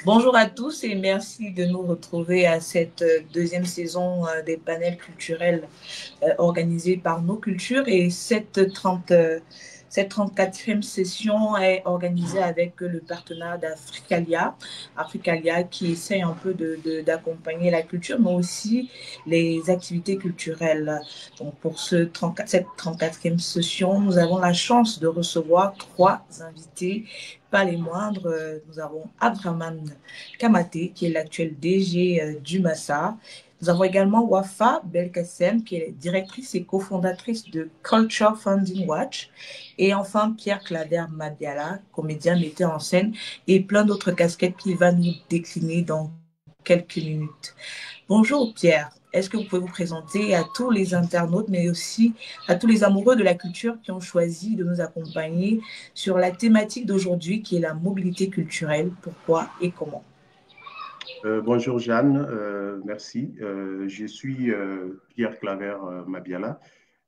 Bonjour à tous et merci de nous retrouver à cette deuxième saison des panels culturels organisés par nos cultures et cette 34e session est organisée avec le partenaire d'Africalia, Africalia qui essaie un peu d'accompagner la culture mais aussi les activités culturelles. Donc pour cette 34e session, nous avons la chance de recevoir trois invités, pas les moindres. Nous avons Abdraman Kamaté, qui est l'actuel DG du Massa. Nous avons également Wafa Belkacem, qui est directrice et cofondatrice de Culture Funding Watch. Et enfin, Pierre Claver Mabiala, comédien, metteur en scène, et plein d'autres casquettes qu'il va nous décliner dans quelques minutes. Bonjour Pierre, est-ce que vous pouvez vous présenter à tous les internautes, mais aussi à tous les amoureux de la culture qui ont choisi de nous accompagner sur la thématique d'aujourd'hui qui est la mobilité culturelle, pourquoi et comment? Bonjour Jeanne, merci. Je suis Pierre Claver Mabiala.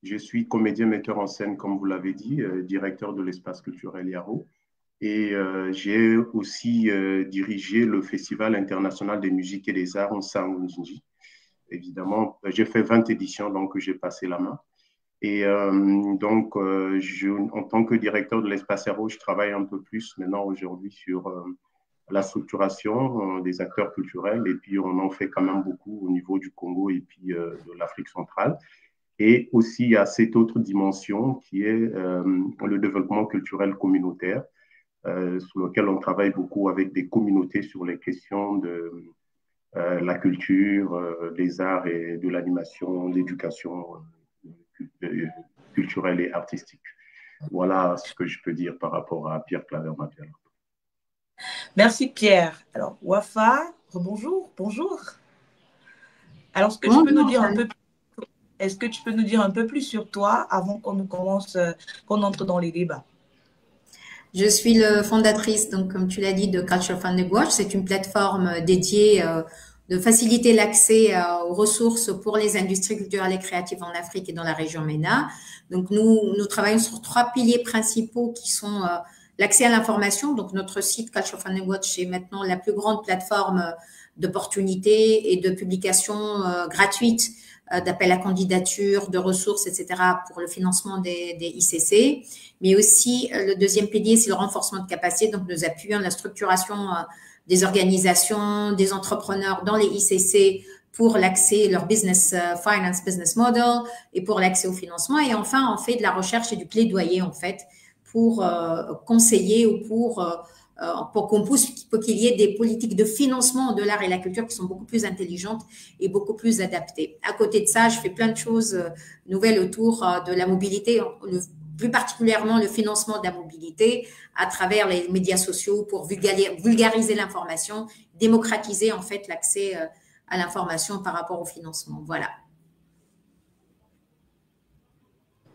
Je suis comédien metteur en scène, comme vous l'avez dit, directeur de l'espace culturel Yaro. Et j'ai aussi dirigé le Festival international des musiques et des arts en Sangunjinji. Évidemment, j'ai fait 20 éditions, donc j'ai passé la main. Et en tant que directeur de l'espace Yaro, je travaille un peu plus maintenant aujourd'hui sur la structuration des acteurs culturels et puis on en fait quand même beaucoup au niveau du Congo et puis de l'Afrique centrale. Et aussi, il y a cette autre dimension qui est le développement culturel communautaire, sur lequel on travaille beaucoup avec des communautés sur les questions de la culture, des arts et de l'animation, d'éducation culturelle et artistique. Voilà ce que je peux dire par rapport à Pierre Claver-Mabiala. Merci Pierre. Alors, Wafa, bonjour, bonjour. Alors, Bonjour, Jeanne. est-ce que tu peux nous dire un peu plus sur toi avant qu'on commence, qu'on entre dans les débats? Je suis le fondatrice, donc comme tu l'as dit, de Culture Funding Watch. C'est une plateforme dédiée de faciliter l'accès aux ressources pour les industries culturelles et créatives en Afrique et dans la région MENA. Donc nous travaillons sur trois piliers principaux qui sont l'accès à l'information. Donc notre site Culture Funding Watch est maintenant la plus grande plateforme d'opportunités et de publications gratuites d'appels à candidature, de ressources, etc. pour le financement des ICC. Mais aussi, le deuxième pilier, c'est le renforcement de capacité. Donc, nous appuyons la structuration des organisations, des entrepreneurs dans les ICC pour l'accès, leur finance business model et pour l'accès au financement. Et enfin, on fait de la recherche et du plaidoyer, en fait, pour conseiller ou pour qu'il y ait des politiques de financement de l'art et la culture qui sont beaucoup plus intelligentes et beaucoup plus adaptées. À côté de ça, je fais plein de choses nouvelles autour de la mobilité, plus particulièrement le financement de la mobilité à travers les médias sociaux pour vulgariser l'information, démocratiser en fait l'accès à l'information par rapport au financement. Voilà.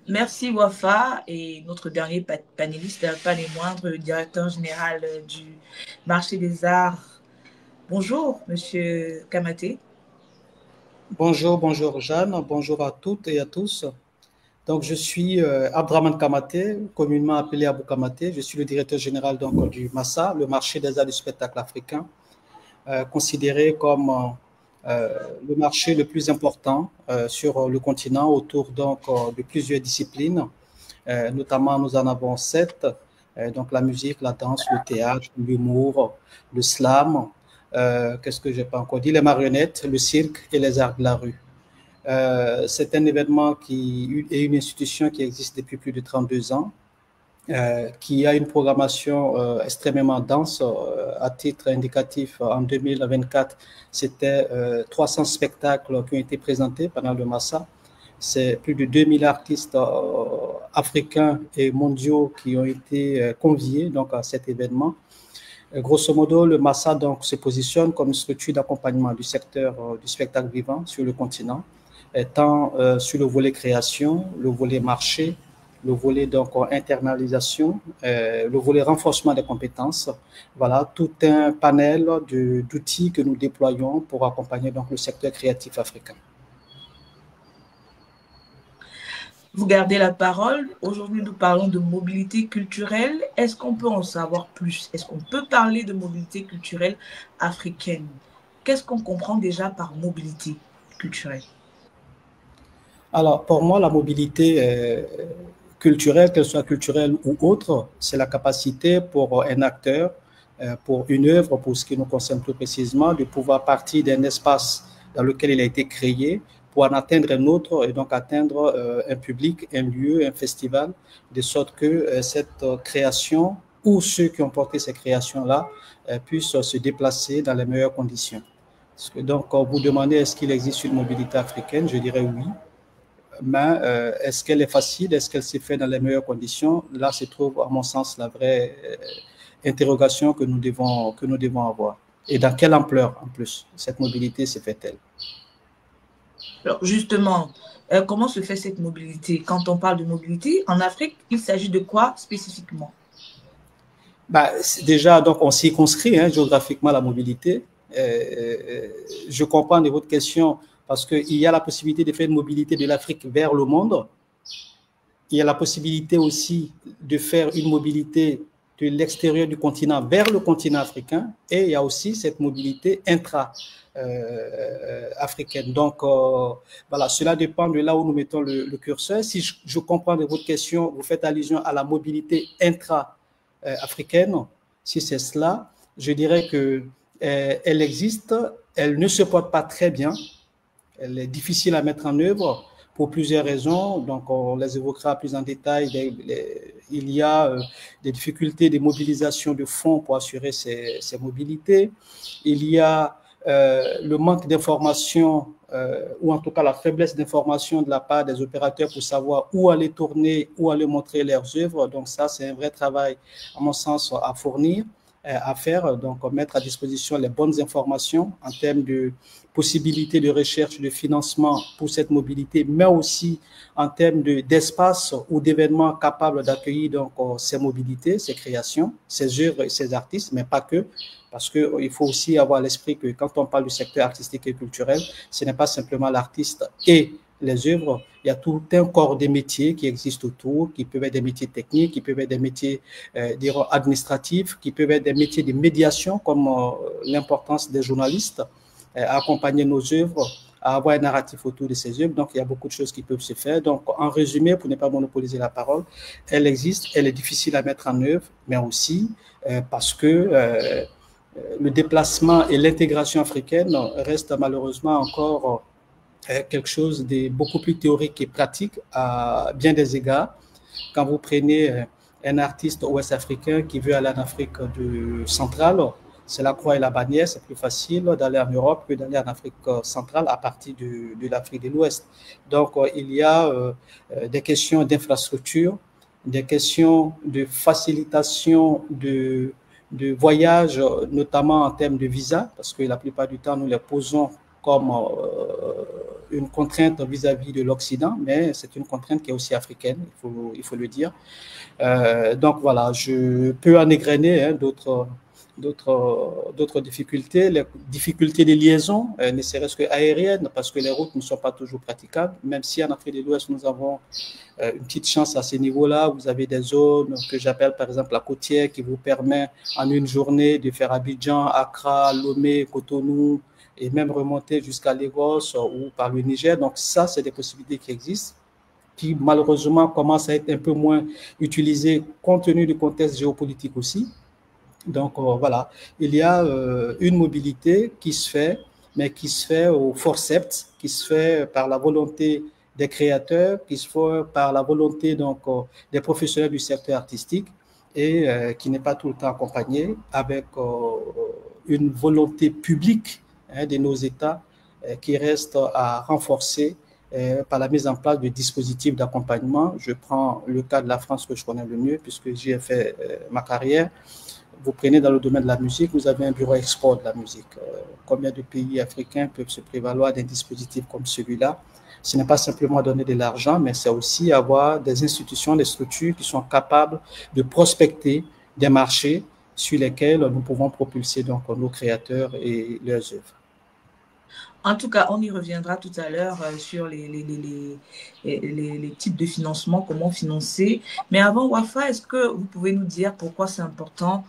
Merci Wafa et notre dernier panéliste, pas les moindres, le directeur général du marché des arts. Bonjour, Monsieur Kamaté. Bonjour, bonjour Jeanne, bonjour à toutes et à tous. Donc, je suis Abdraman Kamaté, communément appelé Abou Kamaté. Je suis le directeur général donc, du MASSA, le marché des arts du spectacle africain, considéré comme le marché le plus important sur le continent autour donc, de plusieurs disciplines. Notamment, nous en avons 7, donc la musique, la danse, le théâtre, l'humour, le slam, qu'est-ce que je n'ai pas encore dit, les marionnettes, le cirque et les arts de la rue. C'est un événement qui est une institution qui existe depuis plus de 32 ans, qui a une programmation extrêmement dense. À titre indicatif, en 2024, c'était 300 spectacles qui ont été présentés pendant le Massa. C'est plus de 2000 artistes africains et mondiaux qui ont été conviés donc, à cet événement. Grosso modo, le Massa donc, se positionne comme une structure d'accompagnement du secteur du spectacle vivant sur le continent, tant sur le volet création, le volet marché, le volet donc internalisation, le volet renforcement des compétences. Voilà, tout un panel d'outils que nous déployons pour accompagner donc le secteur créatif africain. Vous gardez la parole. Aujourd'hui, nous parlons de mobilité culturelle. Est-ce qu'on peut en savoir plus? Est-ce qu'on peut parler de mobilité culturelle africaine? Qu'est-ce qu'on comprend déjà par mobilité culturelle? Alors, pour moi, la mobilité culturelle, qu'elle soit culturelle ou autre, c'est la capacité pour un acteur, pour une œuvre, pour ce qui nous concerne plus précisément, de pouvoir partir d'un espace dans lequel il a été créé pour en atteindre un autre et donc atteindre un public, un lieu, un festival, de sorte que cette création ou ceux qui ont porté ces créations-là puissent se déplacer dans les meilleures conditions. Donc, vous demandez est-ce qu'il existe une mobilité africaine, je dirais oui. Mais est-ce qu'elle est facile? Est-ce qu'elle s'est faite dans les meilleures conditions? Là se trouve, à mon sens, la vraie interrogation que nous devons avoir. Et dans quelle ampleur, en plus, cette mobilité s'est fait-elle? Alors justement, comment se fait cette mobilité? Quand on parle de mobilité, en Afrique, il s'agit de quoi spécifiquement? Bah, déjà, donc, on circonscrit géographiquement la mobilité. Je comprends de votre question parce qu'il y a la possibilité de faire une mobilité de l'Afrique vers le monde. Il y a la possibilité aussi de faire une mobilité de l'extérieur du continent vers le continent africain. Et il y a aussi cette mobilité intra-africaine. Donc, voilà, cela dépend de là où nous mettons le curseur. Si je comprends de votre question, vous faites allusion à la mobilité intra-africaine. Si c'est cela, je dirais que elle existe, elle ne se porte pas très bien, elle est difficile à mettre en œuvre pour plusieurs raisons, donc on les évoquera plus en détail. Il y a des difficultés de mobilisation de fonds pour assurer ces mobilités, il y a le manque d'information ou en tout cas la faiblesse d'information de la part des opérateurs pour savoir où aller tourner, où aller montrer leurs œuvres, donc ça c'est un vrai travail à mon sens à fournir, à faire, donc mettre à disposition les bonnes informations en termes de possibilités de recherche, de financement pour cette mobilité, mais aussi en termes d'espace ou d'événements capables d'accueillir donc ces mobilités, ces créations, ces œuvres et ces artistes, mais pas que, parce qu'il faut aussi avoir à l'esprit que quand on parle du secteur artistique et culturel, ce n'est pas simplement l'artiste et les œuvres, il y a tout un corps de métiers qui existent autour, qui peuvent être des métiers techniques, qui peuvent être des métiers administratifs, qui peuvent être des métiers de médiation, comme l'importance des journalistes à accompagner nos œuvres, à avoir un narratif autour de ces œuvres. Donc, il y a beaucoup de choses qui peuvent se faire. Donc, en résumé, pour ne pas monopoliser la parole, elle existe, elle est difficile à mettre en œuvre, mais aussi parce que le déplacement et l'intégration africaine restent malheureusement encore quelque chose de beaucoup plus théorique et pratique à bien des égards. Quand vous prenez un artiste ouest-africain qui veut aller en Afrique centrale, c'est la croix et la bannière, c'est plus facile d'aller en Europe que d'aller en Afrique centrale à partir de l'Afrique de l'Ouest. Donc, il y a des questions d'infrastructure, des questions de facilitation de voyage, notamment en termes de visa, parce que la plupart du temps, nous les posons comme une contrainte vis-à-vis de l'Occident, mais c'est une contrainte qui est aussi africaine, il faut le dire. Donc voilà, je peux en égrener d'autres difficultés, les difficultés de liaison, ne serait-ce que aériennes, parce que les routes ne sont pas toujours praticables, même si en Afrique de l'Ouest, nous avons une petite chance à ce niveau-là. Vous avez des zones que j'appelle par exemple la côtière qui vous permet en une journée de faire Abidjan, Accra, Lomé, Cotonou, et même remonter jusqu'à Lagos ou par le Niger. Donc ça, c'est des possibilités qui existent, qui malheureusement commencent à être un peu moins utilisées compte tenu du contexte géopolitique aussi. Donc voilà, il y a une mobilité qui se fait, mais qui se fait au forceps, qui se fait par la volonté des créateurs, qui se fait par la volonté donc des professionnels du secteur artistique et qui n'est pas tout le temps accompagnée avec une volonté publique de nos États qui reste à renforcer par la mise en place de dispositifs d'accompagnement. Je prends le cas de la France que je connais le mieux puisque j'y ai fait ma carrière. Vous prenez dans le domaine de la musique, vous avez un bureau export de la musique. Combien de pays africains peuvent se prévaloir d'un dispositif comme celui-là? Ce n'est pas simplement donner de l'argent, mais c'est aussi avoir des institutions, des structures qui sont capables de prospecter des marchés sur lesquels nous pouvons propulser donc nos créateurs et leurs œuvres. En tout cas, on y reviendra tout à l'heure sur les types de financement, comment financer. Mais avant, Wafa, est-ce que vous pouvez nous dire pourquoi c'est important,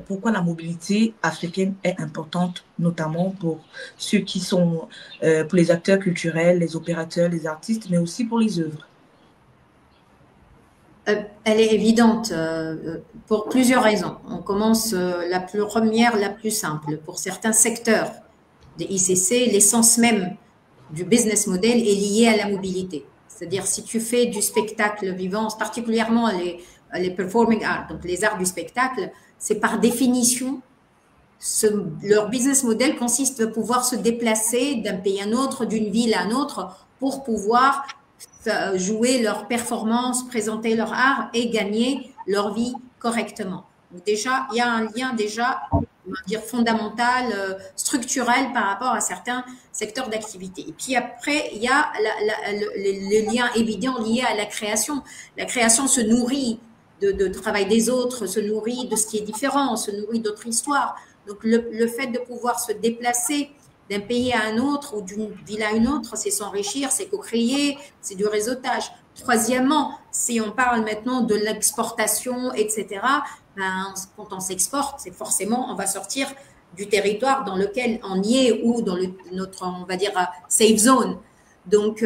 pourquoi la mobilité africaine est importante, notamment pour ceux qui sont, pour les acteurs culturels, les opérateurs, les artistes, mais aussi pour les œuvres? Elle est évidente pour plusieurs raisons. On commence la première, la plus simple. Pour certains secteurs des ICC, l'essence même du business model est liée à la mobilité. C'est-à-dire, si tu fais du spectacle vivant, particulièrement les performing arts, donc les arts du spectacle, c'est par définition, leur business model consiste à pouvoir se déplacer d'un pays à un autre, d'une ville à un autre, pour pouvoir jouer leur performance, présenter leur art et gagner leur vie correctement. Donc déjà, il y a un lien déjà, on va dire fondamental, structurel par rapport à certains secteurs d'activité. Et puis après, il y a le lien évident lié à la création. La création se nourrit de travail des autres, se nourrit de ce qui est différent, se nourrit d'autres histoires. Donc le fait de pouvoir se déplacer d'un pays à un autre ou d'une ville à une autre, c'est s'enrichir, c'est co-créer, c'est du réseautage. Troisièmement, si on parle maintenant de l'exportation, etc., ben, quand on s'exporte, c'est forcément, on va sortir du territoire dans lequel on y est ou dans notre, on va dire, safe zone. Donc,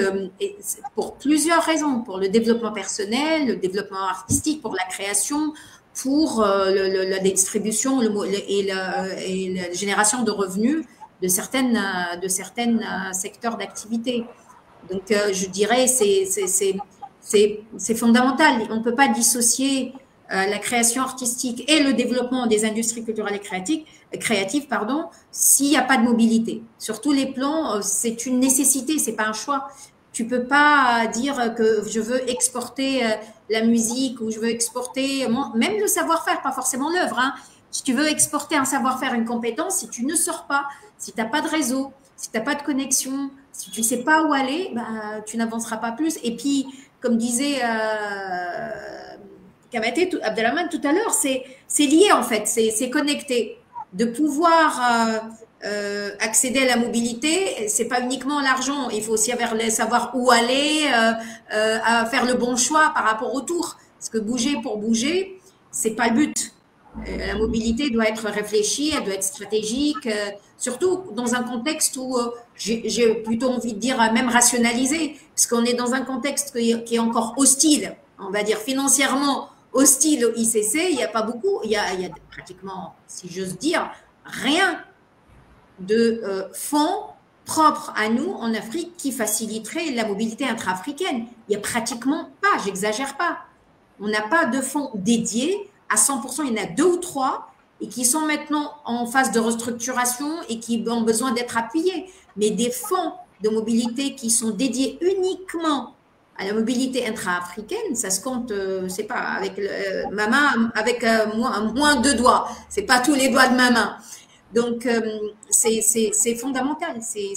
pour plusieurs raisons, pour le développement personnel, le développement artistique, pour la création, pour la distribution et la génération de revenus, de certaines secteurs d'activité. Donc, je dirais c'est fondamental. On ne peut pas dissocier la création artistique et le développement des industries culturelles et créatives, s'il n'y a pas de mobilité. Sur tous les plans, c'est une nécessité, c'est pas un choix. Tu peux pas dire que je veux exporter la musique ou je veux exporter même le savoir-faire, pas forcément l'œuvre. Hein. Si tu veux exporter un savoir-faire, une compétence, si tu ne sors pas, si tu n'as pas de réseau, si tu n'as pas de connexion, si tu ne sais pas où aller, bah, tu n'avanceras pas plus. Et puis, comme disait Kamaté Abdelrahman tout à l'heure, c'est lié en fait, c'est connecté. De pouvoir accéder à la mobilité, c'est pas uniquement l'argent, il faut aussi savoir où aller, à faire le bon choix par rapport au tour. Parce que bouger pour bouger, c'est pas le but. La mobilité doit être réfléchie, elle doit être stratégique, surtout dans un contexte où j'ai plutôt envie de dire même rationalisé, parce qu'on est dans un contexte qui est encore hostile, on va dire financièrement hostile au ICC. Il n'y a pas beaucoup, il y a pratiquement, si j'ose dire, rien de fonds propres à nous en Afrique qui faciliterait la mobilité intra-africaine. Il n'y a pratiquement pas, j'exagère pas. On n'a pas de fonds dédiés à 100%, il y en a 2 ou 3 et qui sont maintenant en phase de restructuration et qui ont besoin d'être appuyés. Mais des fonds de mobilité qui sont dédiés uniquement à la mobilité intra-africaine, ça se compte, c'est pas avec ma main, avec moins 2 doigts. C'est pas tous les doigts de ma main. Donc c'est fondamental, c'est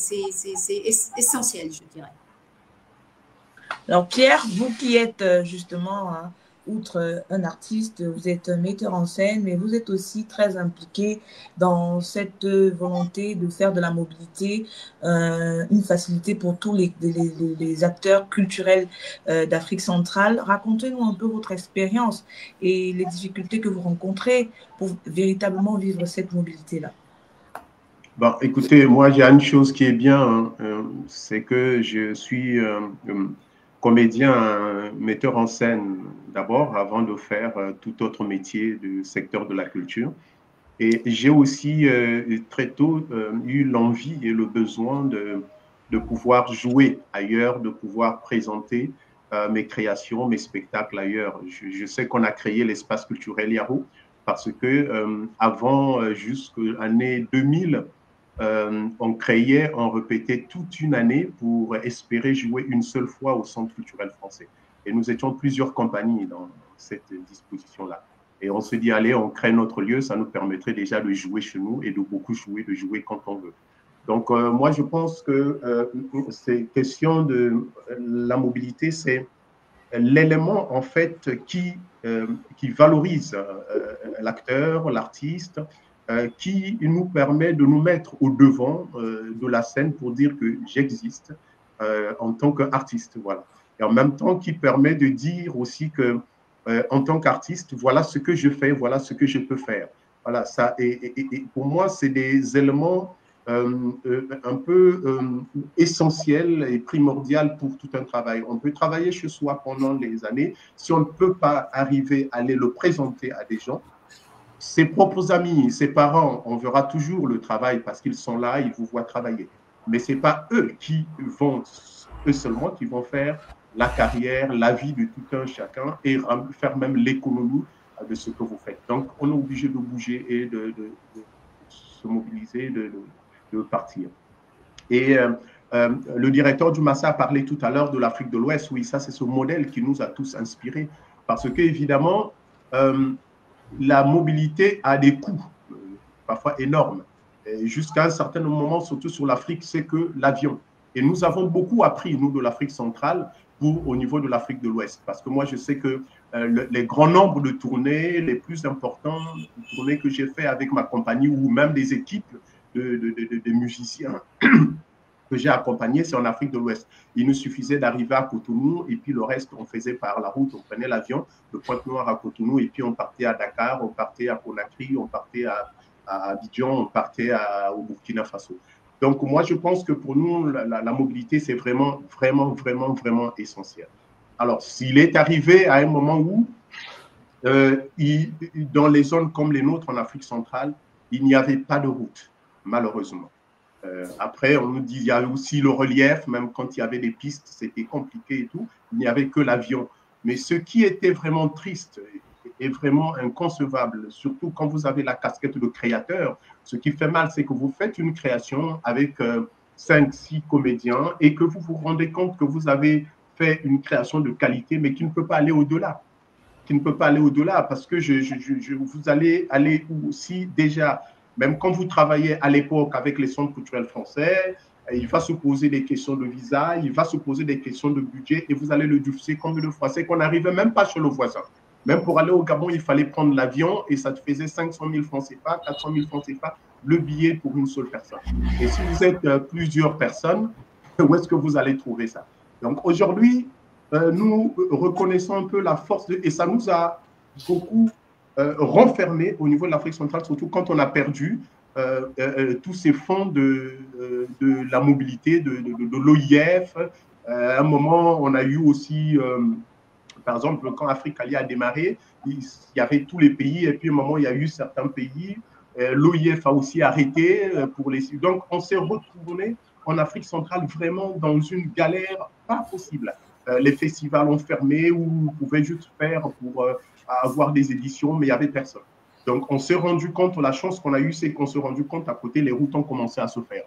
essentiel, je dirais. Alors Pierre, vous qui êtes justement, outre un artiste, vous êtes un metteur en scène, mais vous êtes aussi très impliqué dans cette volonté de faire de la mobilité une facilité pour tous les acteurs culturels d'Afrique centrale. Racontez-nous un peu votre expérience et les difficultés que vous rencontrez pour véritablement vivre cette mobilité-là. Bon, écoutez, moi, il y a une chose qui est bien, c'est que je suis comédien, metteur en scène d'abord, avant de faire tout autre métier du secteur de la culture. Et j'ai aussi très tôt eu l'envie et le besoin de pouvoir jouer ailleurs, de pouvoir présenter mes créations, mes spectacles ailleurs. Je sais qu'on a créé l'espace culturel Yahoo parce que avant, jusqu'à l'année 2000, on répétait toute une année pour espérer jouer une seule fois au Centre culturel français. Et nous étions plusieurs compagnies dans cette disposition-là. Et on se dit, allez, on crée notre lieu, ça nous permettrait déjà de jouer chez nous et de beaucoup jouer, de jouer quand on veut. Donc, moi, je pense que ces questions de la mobilité, c'est l'élément, en fait, qui valorise l'acteur, l'artiste, qui nous permet de nous mettre au devant de la scène pour dire que j'existe en tant qu'artiste, voilà. Et en même temps, qui permet de dire aussi que en tant qu'artiste, voilà ce que je fais, voilà ce que je peux faire. Voilà, ça, et pour moi, c'est des éléments un peu essentiels et primordiaux pour tout un travail. On peut travailler chez soi pendant des années. Si on ne peut pas arriver à aller le présenter à des gens, ses propres amis, ses parents, on verra toujours le travail parce qu'ils sont là, ils vous voient travailler. Mais ce n'est pas eux qui vont, eux seulement, qui vont faire la carrière, la vie de tout un chacun et faire même l'économie de ce que vous faites. Donc, on est obligé de bouger et de se mobiliser, de partir. Et le directeur du Massa a parlé tout à l'heure de l'Afrique de l'Ouest. Oui, ça, c'est ce modèle qui nous a tous inspirés. Parce qu'évidemment, la mobilité a des coûts, parfois énormes. Jusqu'à un certain moment, surtout sur l'Afrique, c'est que l'avion. Et nous avons beaucoup appris, nous, de l'Afrique centrale au niveau de l'Afrique de l'Ouest. Parce que moi, je sais que les grands nombres de tournées, les plus importantes tournées que j'ai fait avec ma compagnie ou même des équipes de musiciens que j'ai accompagnés, c'est en Afrique de l'Ouest. Il nous suffisait d'arriver à Cotonou et puis le reste, on faisait par la route, on prenait l'avion de Pointe-Noire à Cotonou et puis on partait à Dakar, on partait à Conakry, on partait à Abidjan, on partait au Burkina Faso. Donc, moi, je pense que pour nous, la mobilité, c'est vraiment, vraiment, vraiment, vraiment essentiel. Alors, s'il est arrivé à un moment où, dans les zones comme les nôtres en Afrique centrale, il n'y avait pas de route, malheureusement. Après, on nous dit qu'il y a aussi le relief, même quand il y avait des pistes, c'était compliqué et tout, il n'y avait que l'avion. Mais ce qui était vraiment triste et vraiment inconcevable, surtout quand vous avez la casquette de créateur, ce qui fait mal, c'est que vous faites une création avec 5-6 comédiens et que vous vous rendez compte que vous avez fait une création de qualité, mais qui ne peut pas aller au-delà. Qui ne peut pas aller au-delà parce que vous allez aller aussi déjà, même quand vous travaillez à l'époque avec les centres culturels français, il va se poser des questions de visa, il va se poser des questions de budget et vous allez le diffuser combien de fois? C'est qu'on n'arrivait même pas chez le voisin. Même pour aller au Gabon, il fallait prendre l'avion et ça te faisait 500 000 francs CFA, 400 000 francs CFA, le billet pour une seule personne. Et si vous êtes plusieurs personnes, où est-ce que vous allez trouver ça? Donc aujourd'hui, nous reconnaissons un peu la force et ça nous a beaucoup renfermé au niveau de l'Afrique centrale, surtout quand on a perdu tous ces fonds de la mobilité, de l'OIF. À un moment, on a eu aussi, par exemple, quand Africalia a démarré, il y avait tous les pays et puis à un moment, il y a eu certains pays. L'OIF a aussi arrêté pour les... Donc, on s'est retrouvé en Afrique centrale vraiment dans une galère pas possible. Les festivals ont fermé ou vous pouvez juste faire pour avoir des éditions, mais il n'y avait personne. Donc, on s'est rendu compte, la chance qu'on a eue, c'est qu'on s'est rendu compte à côté, les routes ont commencé à se faire.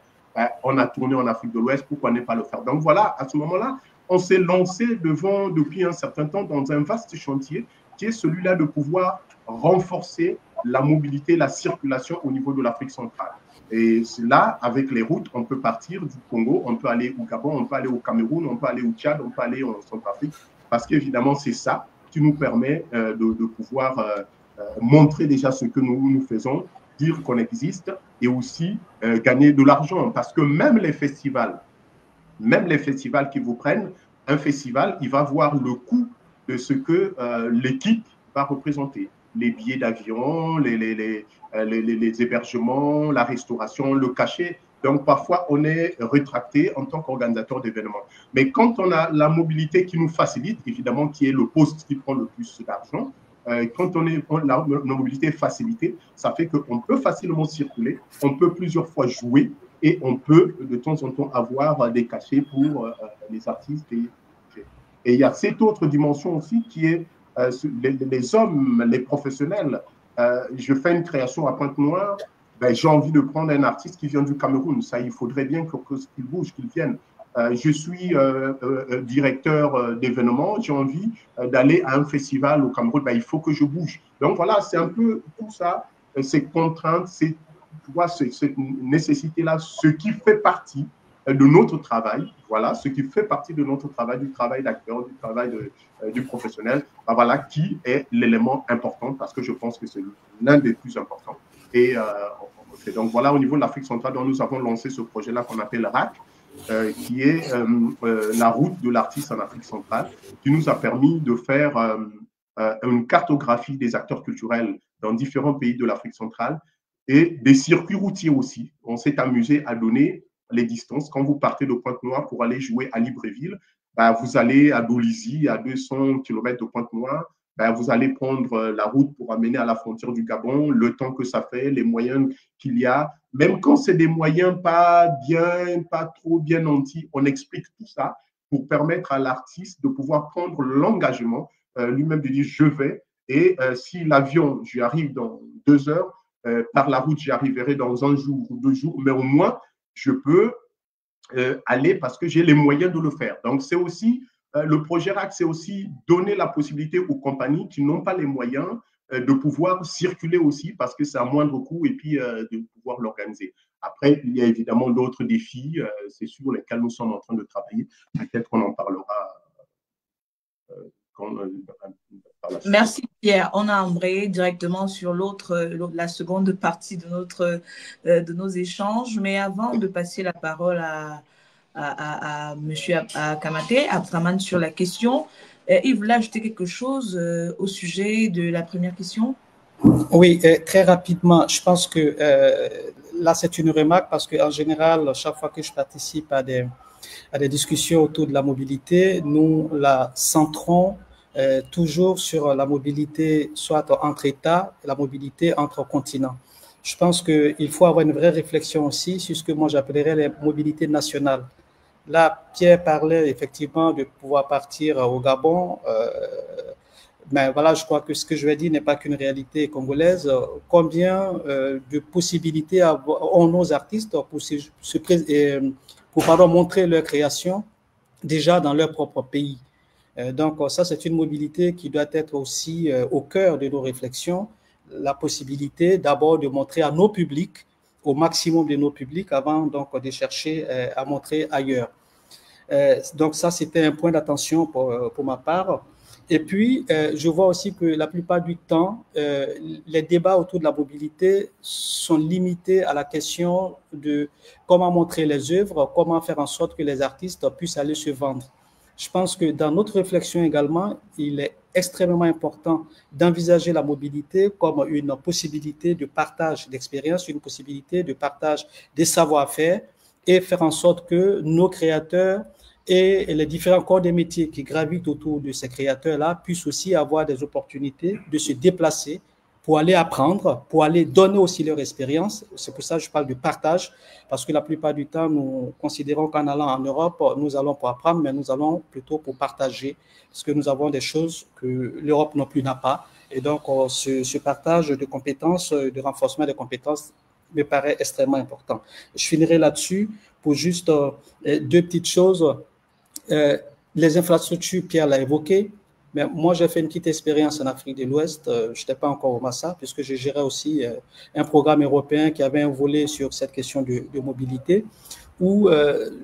On a tourné en Afrique de l'Ouest, pourquoi ne pas le faire? Donc voilà, à ce moment-là, on s'est lancé depuis un certain temps dans un vaste chantier qui est celui-là de pouvoir renforcer la mobilité, la circulation au niveau de l'Afrique centrale. Et là, avec les routes, on peut partir du Congo, on peut aller au Gabon, on peut aller au Cameroun, on peut aller au Tchad, on peut aller en Centrafrique, parce qu'évidemment, c'est ça qui nous permet de pouvoir montrer déjà ce que nous faisons, dire qu'on existe et aussi gagner de l'argent. Parce que même les festivals qui vous prennent, un festival, il va voir le coût de ce que l'équipe va représenter. Les billets d'avion, les hébergements, la restauration, le cachet. Donc, parfois, on est rétracté en tant qu'organisateur d'événements. Mais quand on a la mobilité qui nous facilite, évidemment, qui est le poste qui prend le plus d'argent, quand la mobilité facilitée, ça fait qu'on peut facilement circuler, on peut plusieurs fois jouer et on peut de temps en temps avoir des cachets pour les artistes. Et il y a cette autre dimension aussi qui est les hommes, les professionnels. Je fais une création à Pointe-Noire, ben, j'ai envie de prendre un artiste qui vient du Cameroun. Ça, il faudrait bien qu'il bouge, qu'il vienne. Je suis directeur d'événements, j'ai envie d'aller à un festival au Cameroun, ben, il faut que je bouge. Donc voilà, c'est un peu tout ça, ces contraintes, cette nécessité-là, ce qui fait partie de notre travail, voilà, ce qui fait partie de notre travail, du travail d'acteur, du travail du professionnel, ben voilà, qui est l'élément important, parce que je pense que c'est l'un des plus importants. Et donc voilà, au niveau de l'Afrique centrale, donc, nous avons lancé ce projet-là qu'on appelle RAC, qui est la route de l'artiste en Afrique centrale, qui nous a permis de faire une cartographie des acteurs culturels dans différents pays de l'Afrique centrale et des circuits routiers aussi. On s'est amusé à donner les distances. Quand vous partez de Pointe-Noire pour aller jouer à Libreville, ben, vous allez à Dolisie, à 200 km de Pointe-Noire, ben, vous allez prendre la route pour amener à la frontière du Gabon, le temps que ça fait, les moyens qu'il y a. Même quand c'est des moyens pas trop bien nantis, on explique tout ça pour permettre à l'artiste de pouvoir prendre l'engagement lui-même de dire je vais. Et si l'avion, j'y arrive dans 2 heures, par la route, j'y arriverai dans 1 jour ou 2 jours, mais au moins, je peux aller parce que j'ai les moyens de le faire. Donc, c'est aussi, le projet RAC, c'est aussi donner la possibilité aux compagnies qui n'ont pas les moyens de pouvoir circuler aussi parce que c'est à moindre coût et puis de pouvoir l'organiser. Après, il y a évidemment d'autres défis, c'est sur lesquels nous sommes en train de travailler. Peut-être qu'on en parlera Merci Pierre. On a embrayé directement sur la seconde partie de nos échanges. Mais avant de passer la parole à Monsieur Kamaté, Abdraman sur la question, il voulait ajouter quelque chose au sujet de la première question? Oui, très rapidement. Je pense que là, c'est une remarque parce qu'en général, chaque fois que je participe à des discussions autour de la mobilité, nous la centrons toujours sur la mobilité soit entre États et la mobilité entre continents. Je pense qu'il faut avoir une vraie réflexion aussi sur ce que moi j'appellerais les mobilités nationales. Là, Pierre parlait effectivement de pouvoir partir au Gabon. Mais voilà, je crois que ce que je vais dire n'est pas qu'une réalité congolaise. Combien de possibilités ont nos artistes pour montrer leur création déjà dans leur propre pays? Donc ça, c'est une mobilité qui doit être aussi au cœur de nos réflexions. La possibilité d'abord de montrer à nos publics, au maximum de nos publics, avant donc de chercher à montrer ailleurs. Donc ça, c'était un point d'attention pour ma part. Et puis, je vois aussi que la plupart du temps, les débats autour de la mobilité sont limités à la question de comment montrer les œuvres, comment faire en sorte que les artistes puissent aller se vendre. Je pense que dans notre réflexion également, il est extrêmement important d'envisager la mobilité comme une possibilité de partage d'expérience, une possibilité de partage des savoir-faire et faire en sorte que nos créateurs et les différents corps des métiers qui gravitent autour de ces créateurs-là puissent aussi avoir des opportunités de se déplacer pour aller apprendre, pour aller donner aussi leur expérience. C'est pour ça que je parle de partage, parce que la plupart du temps, nous considérons qu'en allant en Europe, nous allons pour apprendre, mais nous allons plutôt pour partager, parce que nous avons des choses que l'Europe non plus n'a pas. Et donc, ce partage de compétences, de renforcement des compétences, me paraît extrêmement important. Je finirai là-dessus pour juste 2 petites choses. Les infrastructures, Pierre l'a évoqué, mais moi j'ai fait une petite expérience en Afrique de l'Ouest. Je n'étais pas encore au Massa, puisque je gérais aussi un programme européen qui avait un volet sur cette question de mobilité, où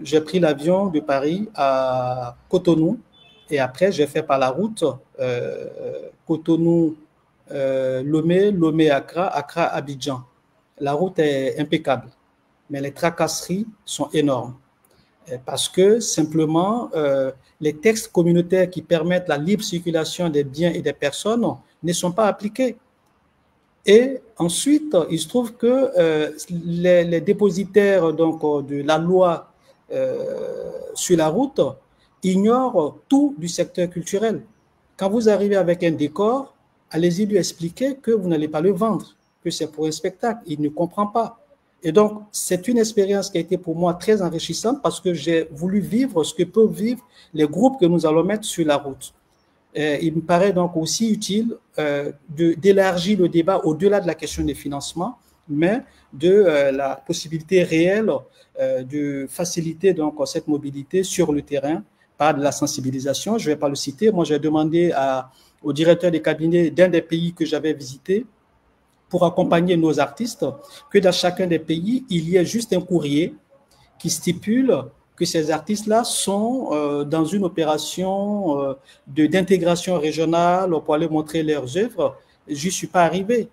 j'ai pris l'avion de Paris à Cotonou, et après j'ai fait par la route Cotonou, Lomé, Lomé-Accra, Accra-Abidjan. La route est impeccable, mais les tracasseries sont énormes. Parce que simplement, les textes communautaires qui permettent la libre circulation des biens et des personnes ne sont pas appliqués. Et ensuite, il se trouve que les dépositaires donc, de la loi sur la route ignorent tout du secteur culturel. Quand vous arrivez avec un décor, allez-y lui expliquer que vous n'allez pas le vendre, que c'est pour un spectacle. Il ne comprend pas. Et donc, c'est une expérience qui a été pour moi très enrichissante parce que j'ai voulu vivre ce que peuvent vivre les groupes que nous allons mettre sur la route. Il me paraît donc aussi utile d'élargir le débat au-delà de la question des financements, mais de la possibilité réelle de faciliter donc cette mobilité sur le terrain par de la sensibilisation. Je ne vais pas le citer. Moi, j'ai demandé au directeur des cabinets d'un des pays que j'avais visité pour accompagner nos artistes, que dans chacun des pays, il y ait juste un courrier qui stipule que ces artistes-là sont dans une opération d'intégration régionale pour aller montrer leurs œuvres. Je n'y suis pas arrivé.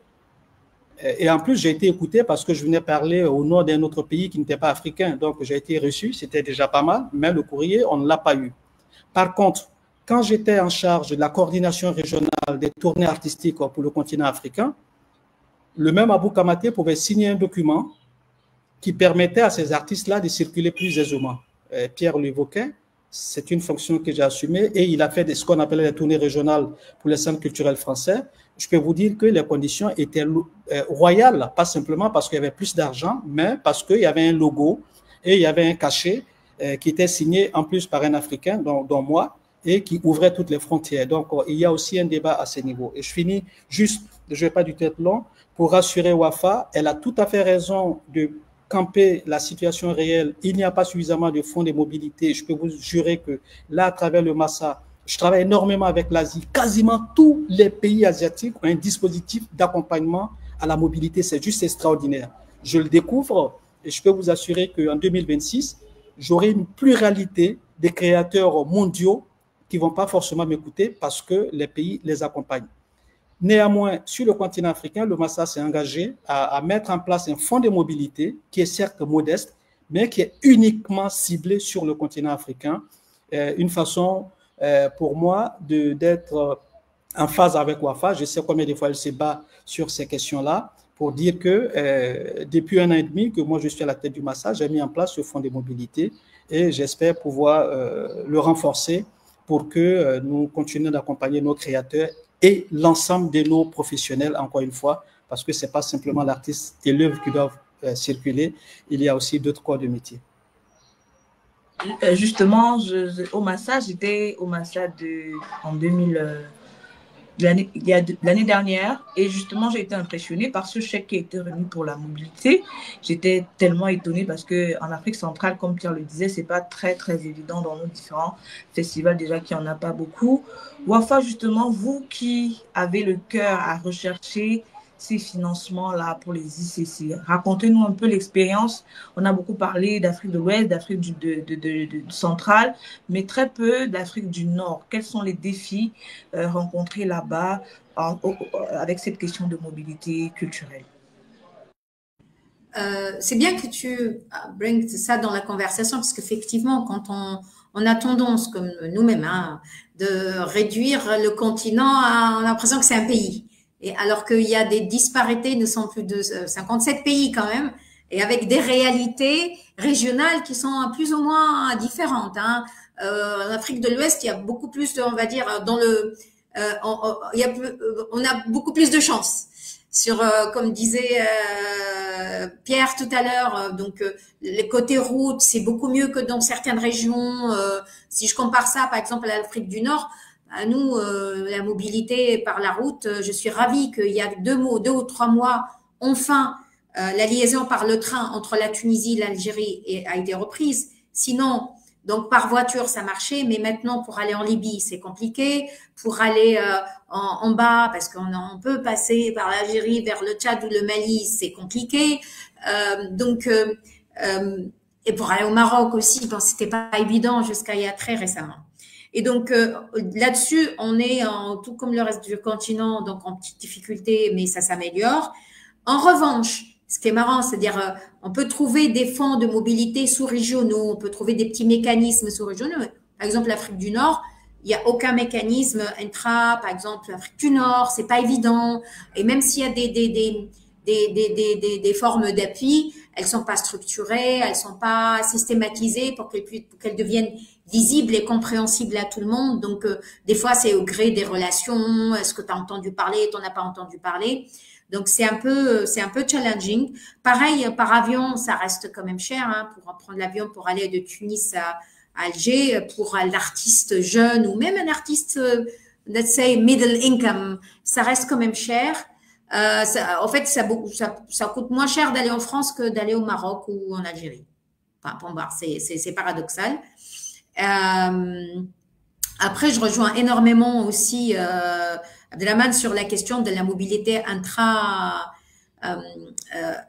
Et en plus, j'ai été écouté parce que je venais parler au nom d'un autre pays qui n'était pas africain. Donc, j'ai été reçu, c'était déjà pas mal, mais le courrier, on ne l'a pas eu. Par contre, quand j'étais en charge de la coordination régionale des tournées artistiques pour le continent africain, le même Abou Kamaté pouvait signer un document qui permettait à ces artistes-là de circuler plus aisément. Pierre l'évoquait, c'est une fonction que j'ai assumée et il a fait ce qu'on appelait les tournées régionales pour les centres culturels français. Je peux vous dire que les conditions étaient royales, pas simplement parce qu'il y avait plus d'argent, mais parce qu'il y avait un logo et il y avait un cachet qui était signé en plus par un Africain, dont moi, et qui ouvrait toutes les frontières. Donc, il y a aussi un débat à ce niveau. Et je finis juste, je ne vais pas du tout être long, pour rassurer Wafa, elle a tout à fait raison de camper la situation réelle. Il n'y a pas suffisamment de fonds de mobilité. Je peux vous jurer que là, à travers le Massa, je travaille énormément avec l'Asie. Quasiment tous les pays asiatiques ont un dispositif d'accompagnement à la mobilité. C'est juste extraordinaire. Je le découvre et je peux vous assurer qu'en 2026, j'aurai une pluralité des créateurs mondiaux qui ne vont pas forcément m'écouter parce que les pays les accompagnent. Néanmoins, sur le continent africain, le Massa s'est engagé à mettre en place un fonds de mobilité qui est certes modeste, mais qui est uniquement ciblé sur le continent africain. Une façon pour moi d'être en phase avec Wafa. Je sais combien de fois elle se bat sur ces questions-là pour dire que depuis 1 an et demi que moi je suis à la tête du Massa, j'ai mis en place ce fonds de mobilité et j'espère pouvoir le renforcer pour que nous continuions d'accompagner nos créateurs et l'ensemble de nos professionnels, encore une fois, parce que ce n'est pas simplement l'artiste et l'œuvre qui doivent circuler, il y a aussi d'autres corps de métier. Justement, au Massa, j'étais au Massa en 2000, l'année dernière, et justement, j'ai été impressionnée par ce chèque qui a été remis pour la mobilité. J'étais tellement étonnée parce qu'en Afrique centrale, comme Pierre le disait, ce n'est pas très, très évident dans nos différents festivals, déjà qu'il n'y en a pas beaucoup. Wafa, justement, vous qui avez le cœur à rechercher ces financements-là pour les ICC, racontez-nous un peu l'expérience. On a beaucoup parlé d'Afrique de l'Ouest, d'Afrique centrale, mais très peu d'Afrique du Nord. Quels sont les défis rencontrés là-bas avec cette question de mobilité culturelle? C'est bien que tu bringes ça dans la conversation, parce qu'effectivement, quand on a tendance, comme nous-mêmes, de réduire le continent, on a l'impression que c'est un pays. Et alors qu'il y a des disparités, nous sommes plus de 57 pays quand même, et avec des réalités régionales qui sont plus ou moins différentes. En Afrique de l'Ouest, il y a beaucoup plus, on va dire, on a beaucoup plus de chance. Comme disait Pierre tout à l'heure, les côtés routes, c'est beaucoup mieux que dans certaines régions. Si je compare ça, par exemple, à l'Afrique du Nord, à nous, la mobilité par la route, je suis ravie qu'il y a 2 ou 3 mois, enfin, la liaison par le train entre la Tunisie et l'Algérie a été reprise. Sinon, donc par voiture, ça marchait, mais maintenant, pour aller en Libye, c'est compliqué. Pour aller en bas, parce qu'on peut passer par l'Algérie vers le Tchad ou le Mali, c'est compliqué. Et pour aller au Maroc aussi, c'était pas évident jusqu'à il y a très récemment. Et donc là-dessus, on est tout comme le reste du continent, donc en petite difficulté, mais ça s'améliore. En revanche, ce qui est marrant, c'est-à-dire on peut trouver des fonds de mobilité sous-régionaux, on peut trouver des petits mécanismes sous-régionaux. Par exemple, l'Afrique du Nord, il n'y a aucun mécanisme intra, par exemple, l'Afrique du Nord, c'est pas évident. Et même s'il y a des formes d'appui, elles sont pas structurées, elles sont pas systématisées pour qu'elles deviennent visibles et compréhensibles à tout le monde. Donc, des fois, c'est au gré des relations. Est-ce que tu as entendu parler, tu n'en as pas entendu parler? Donc, c'est un peu challenging. Pareil, par avion, ça reste quand même cher, pour prendre l'avion pour aller de Tunis à Alger, pour l'artiste jeune ou même un artiste, let's say, middle income, ça reste quand même cher. En fait, ça coûte moins cher d'aller en France que d'aller au Maroc ou en Algérie. Enfin, bon, c'est paradoxal. Après, je rejoins énormément aussi Abdelrahman sur la question de la mobilité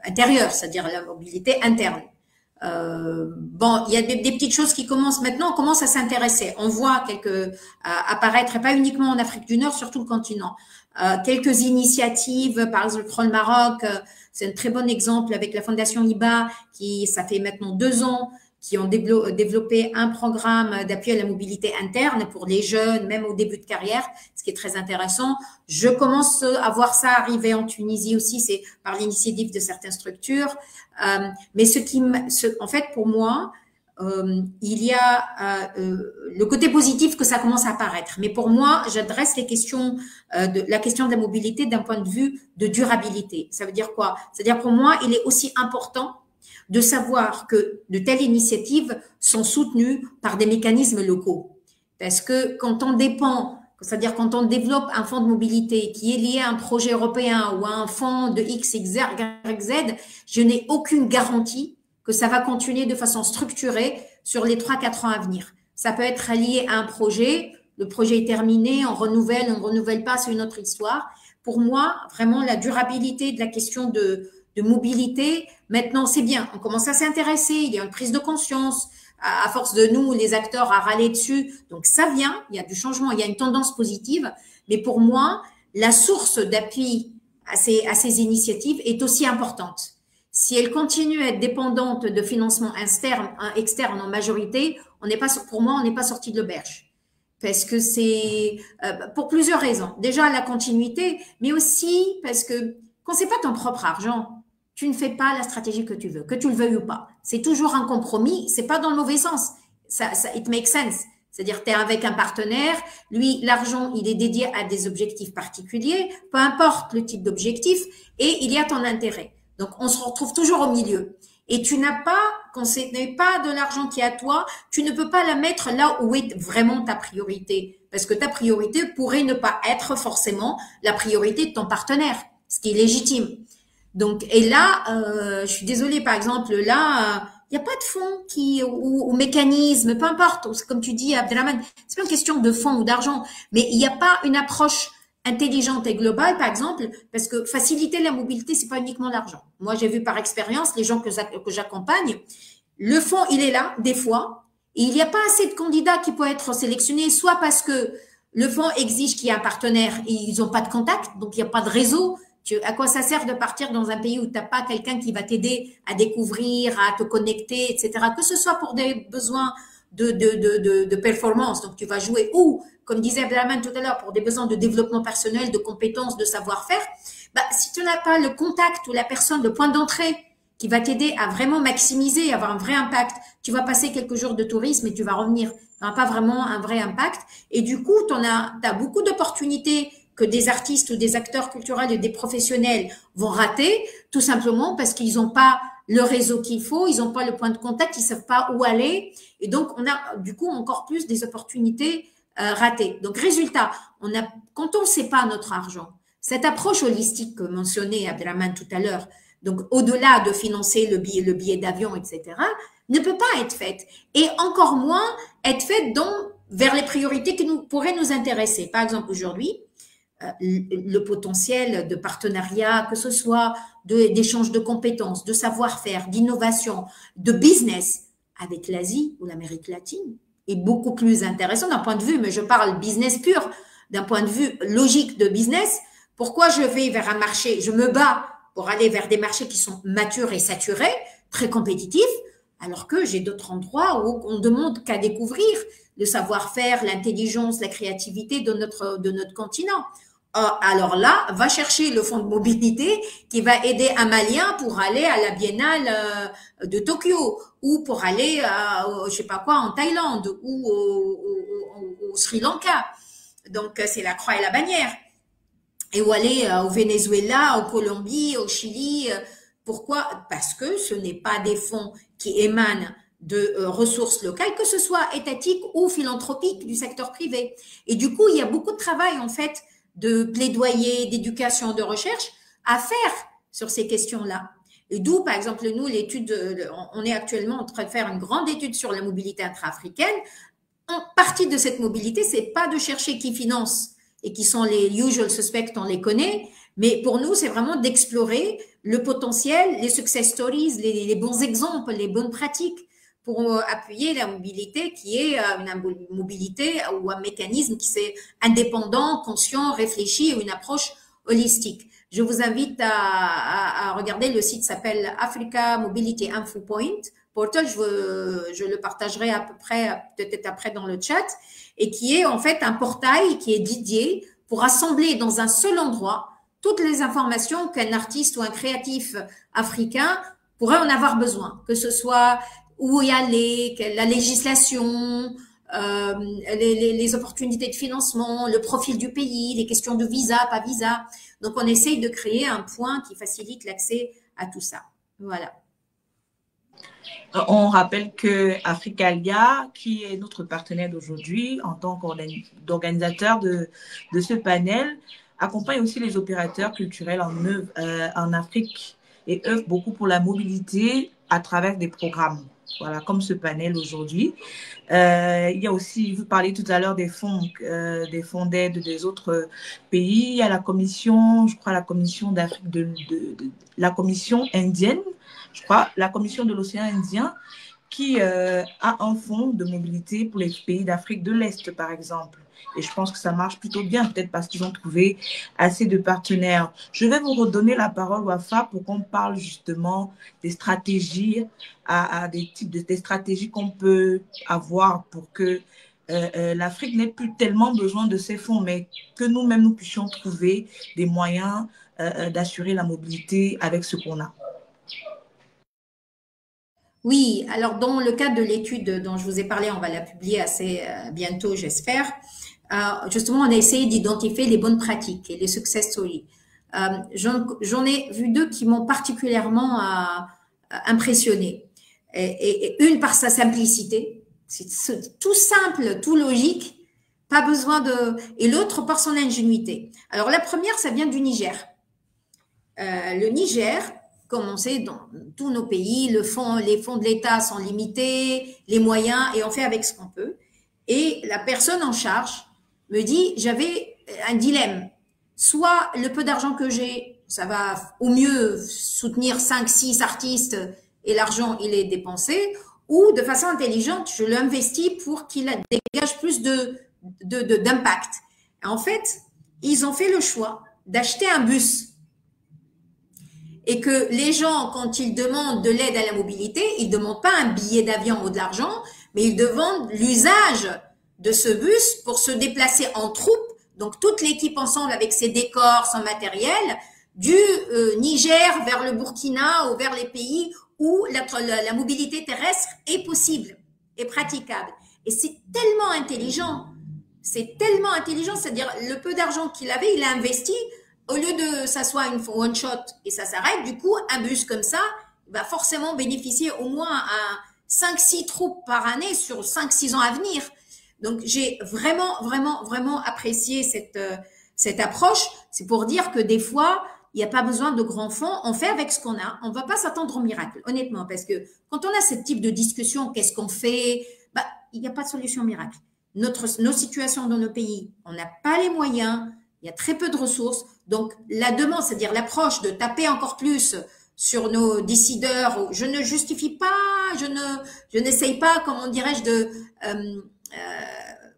intérieure, c'est-à-dire la mobilité interne. Bon, il y a des petites choses qui commencent maintenant, on commence à s'intéresser. On voit apparaître, et pas uniquement en Afrique du Nord, sur tout le continent. Quelques initiatives, par exemple, le Maroc, c'est un très bon exemple avec la Fondation IBA, ça fait maintenant 2 ans, qui ont développé un programme d'appui à la mobilité interne pour les jeunes, même au début de carrière, ce qui est très intéressant. Je commence à voir ça arriver en Tunisie aussi, c'est par l'initiative de certaines structures. Mais en fait, pour moi, il y a le côté positif que ça commence à apparaître. Mais pour moi, j'adresse la question de la mobilité d'un point de vue de durabilité. Ça veut dire quoi? C'est-à-dire pour moi, il est aussi important de savoir que de telles initiatives sont soutenues par des mécanismes locaux. Parce que quand on dépend, c'est-à-dire quand on développe un fonds de mobilité qui est lié à un projet européen ou à un fonds de X, Y, Z, je n'ai aucune garantie que ça va continuer de façon structurée sur les 3-4 ans à venir. Ça peut être lié à un projet, le projet est terminé, on ne renouvelle pas, c'est une autre histoire. Pour moi, vraiment, la durabilité de la question de mobilité, maintenant, c'est bien. On commence à s'intéresser, il y a une prise de conscience, à force de nous, les acteurs, à râler dessus. Donc, ça vient, il y a du changement, il y a une tendance positive. Mais pour moi, la source d'appui à ces initiatives est aussi importante. Si elle continue à être dépendante de financement externe en majorité, pour moi, on n'est pas sorti de l'auberge. Parce que c'est pour plusieurs raisons. Déjà, la continuité, mais aussi parce que quand c'est pas ton propre argent, tu ne fais pas la stratégie que tu veux, que tu le veuilles ou pas. C'est toujours un compromis, c'est pas dans le mauvais sens. It makes sense. C'est-à-dire, tu es avec un partenaire, lui, l'argent, il est dédié à des objectifs particuliers, peu importe le type d'objectif, et il y a ton intérêt. Donc, on se retrouve toujours au milieu. Et tu n'as pas, quand ce n'est pas de l'argent qui est à toi, tu ne peux pas la mettre là où est vraiment ta priorité. Parce que ta priorité pourrait ne pas être forcément la priorité de ton partenaire, ce qui est légitime. Donc, et là, je suis désolée, par exemple, là, il n'y a pas de fonds ou mécanisme, peu importe, comme tu dis, Abdelrahman, c'est pas une question de fonds ou d'argent, mais il n'y a pas une approche intelligente et globale, par exemple, parce que faciliter la mobilité, c'est pas uniquement l'argent. Moi, j'ai vu par expérience, les gens que j'accompagne, le fonds, il est là, des fois, et il n'y a pas assez de candidats qui peuvent être sélectionnés, soit parce que le fonds exige qu'il y ait un partenaire et ils n'ont pas de contact, donc il n'y a pas de réseau. À quoi ça sert de partir dans un pays où tu n'as pas quelqu'un qui va t'aider à découvrir, à te connecter, etc. Que ce soit pour des besoins de performance, donc tu vas jouer, ou, comme disait Abdelrahman tout à l'heure, pour des besoins de développement personnel, de compétences, de savoir-faire, si tu n'as pas le contact ou la personne, le point d'entrée qui va t'aider à vraiment maximiser, avoir un vrai impact, tu vas passer quelques jours de tourisme et tu vas revenir. Tu n'auras pas vraiment un vrai impact. Et du coup, tu as beaucoup d'opportunités que des artistes ou des acteurs culturels et des professionnels vont rater, tout simplement parce qu'ils n'ont pas le réseau qu'il faut, ils n'ont pas le point de contact, ils ne savent pas où aller. Et donc, on a du coup encore plus des opportunités ratées. Donc, résultat, quand on ne sait pas notre argent, cette approche holistique que mentionnait Abdelrahman tout à l'heure, donc au-delà de financer le billet d'avion, etc., ne peut pas être faite. Et encore moins être faite vers les priorités qui pourraient nous intéresser. Par exemple, aujourd'hui, le potentiel de partenariat, que ce soit d'échange de compétences, de savoir-faire, d'innovation, de business avec l'Asie ou l'Amérique latine est beaucoup plus intéressant d'un point de vue, mais je parle business pur, d'un point de vue logique de business. Pourquoi je vais vers un marché, je me bats pour aller vers des marchés qui sont matures et saturés, très compétitifs, alors que j'ai d'autres endroits où on demande qu'à découvrir le savoir-faire, l'intelligence, la créativité de notre continent. Alors là, va chercher le fonds de mobilité qui va aider un Malien pour aller à la Biennale de Tokyo ou pour aller, je sais pas quoi, en Thaïlande ou au Sri Lanka. Donc, c'est la croix et la bannière. Et ou aller au Venezuela, au Colombie, au Chili. Pourquoi? Parce que ce n'est pas des fonds qui émanent de ressources locales, que ce soit étatiques ou philanthropiques du secteur privé. Et du coup, il y a beaucoup de travail, en fait, de plaidoyer, d'éducation, de recherche à faire sur ces questions-là. Et d'où, par exemple, nous, on est actuellement en train de faire une grande étude sur la mobilité intra-africaine. En partie de cette mobilité, c'est pas de chercher qui finance et qui sont les usual suspects, on les connaît, Mais pour nous, c'est vraiment d'explorer le potentiel, les success stories, les bons exemples, les bonnes pratiques pour appuyer la mobilité qui est une mobilité ou un mécanisme qui est indépendant, conscient, réfléchi et une approche holistique. Je vous invite à regarder, le site s'appelle Africa Mobility Info Point Portal, je le partagerai à peu près, peut-être après dans le chat, et qui est en fait un portail qui est dédié pour rassembler dans un seul endroit toutes les informations qu'un artiste ou un créatif africain pourrait en avoir besoin, que ce soit où y aller, la législation, les opportunités de financement, le profil du pays, les questions de visa, pas visa. Donc, on essaye de créer un point qui facilite l'accès à tout ça. Voilà. On rappelle que Africalia, qui est notre partenaire d'aujourd'hui en tant qu'organisateur de ce panel, accompagne aussi les opérateurs culturels en Afrique et œuvre beaucoup pour la mobilité à travers des programmes. Voilà, comme ce panel aujourd'hui. Il y a aussi, vous parliez tout à l'heure des fonds d'aide des autres pays. Il y a la commission, je crois, la commission d'Afrique la commission indienne, je crois, la commission de l'océan Indien, qui a un fonds de mobilité pour les pays d'Afrique de l'Est, par exemple. Et je pense que ça marche plutôt bien, peut-être parce qu'ils ont trouvé assez de partenaires. Je vais vous redonner la parole, Wafa, pour qu'on parle justement des stratégies, des stratégies qu'on peut avoir pour que l'Afrique n'ait plus tellement besoin de ces fonds, mais que nous-mêmes, nous puissions trouver des moyens d'assurer la mobilité avec ce qu'on a. Oui, alors dans le cadre de l'étude dont je vous ai parlé, on va la publier assez bientôt, j'espère. Justement, on a essayé d'identifier les bonnes pratiques et les success stories. J'en ai vu deux qui m'ont particulièrement impressionnée. Et une par sa simplicité, c'est tout simple, tout logique, pas besoin de... Et l'autre par son ingénuité. Alors la première, ça vient du Niger. Le Niger, comme on sait, dans tous nos pays, les fonds de l'État sont limités, les moyens, et on fait avec ce qu'on peut. Et la personne en charge me dit, j'avais un dilemme. Soit le peu d'argent que j'ai, ça va au mieux soutenir 5, 6 artistes et l'argent, il est dépensé, ou de façon intelligente, je l'investis pour qu'il dégage plus d'impact. En fait, ils ont fait le choix d'acheter un bus. Et que les gens, quand ils demandent de l'aide à la mobilité, ils ne demandent pas un billet d'avion ou de l'argent, mais ils demandent l'usage de ce bus pour se déplacer en troupe, donc toute l'équipe ensemble avec ses décors, son matériel, du Niger vers le Burkina ou vers les pays où la mobilité terrestre est possible et praticable. Et c'est tellement intelligent, c'est-à-dire le peu d'argent qu'il avait, il a investi. Au lieu de ça soit une one shot et ça s'arrête, du coup, un bus comme ça va forcément bénéficier au moins à 5-6 troupes par année sur 5-6 ans à venir. Donc, j'ai vraiment apprécié cette approche. C'est pour dire que des fois, il n'y a pas besoin de grands fonds. On fait avec ce qu'on a. On ne va pas s'attendre au miracle, honnêtement, parce que quand on a ce type de discussion, qu'est-ce qu'on fait? Il n'y a pas de solution miracle. Nos situations dans nos pays, on n'a pas les moyens. Il y a très peu de ressources. Donc, la demande, c'est-à-dire l'approche de taper encore plus sur nos décideurs, je ne justifie pas, je n'essaye pas, comment dirais-je, de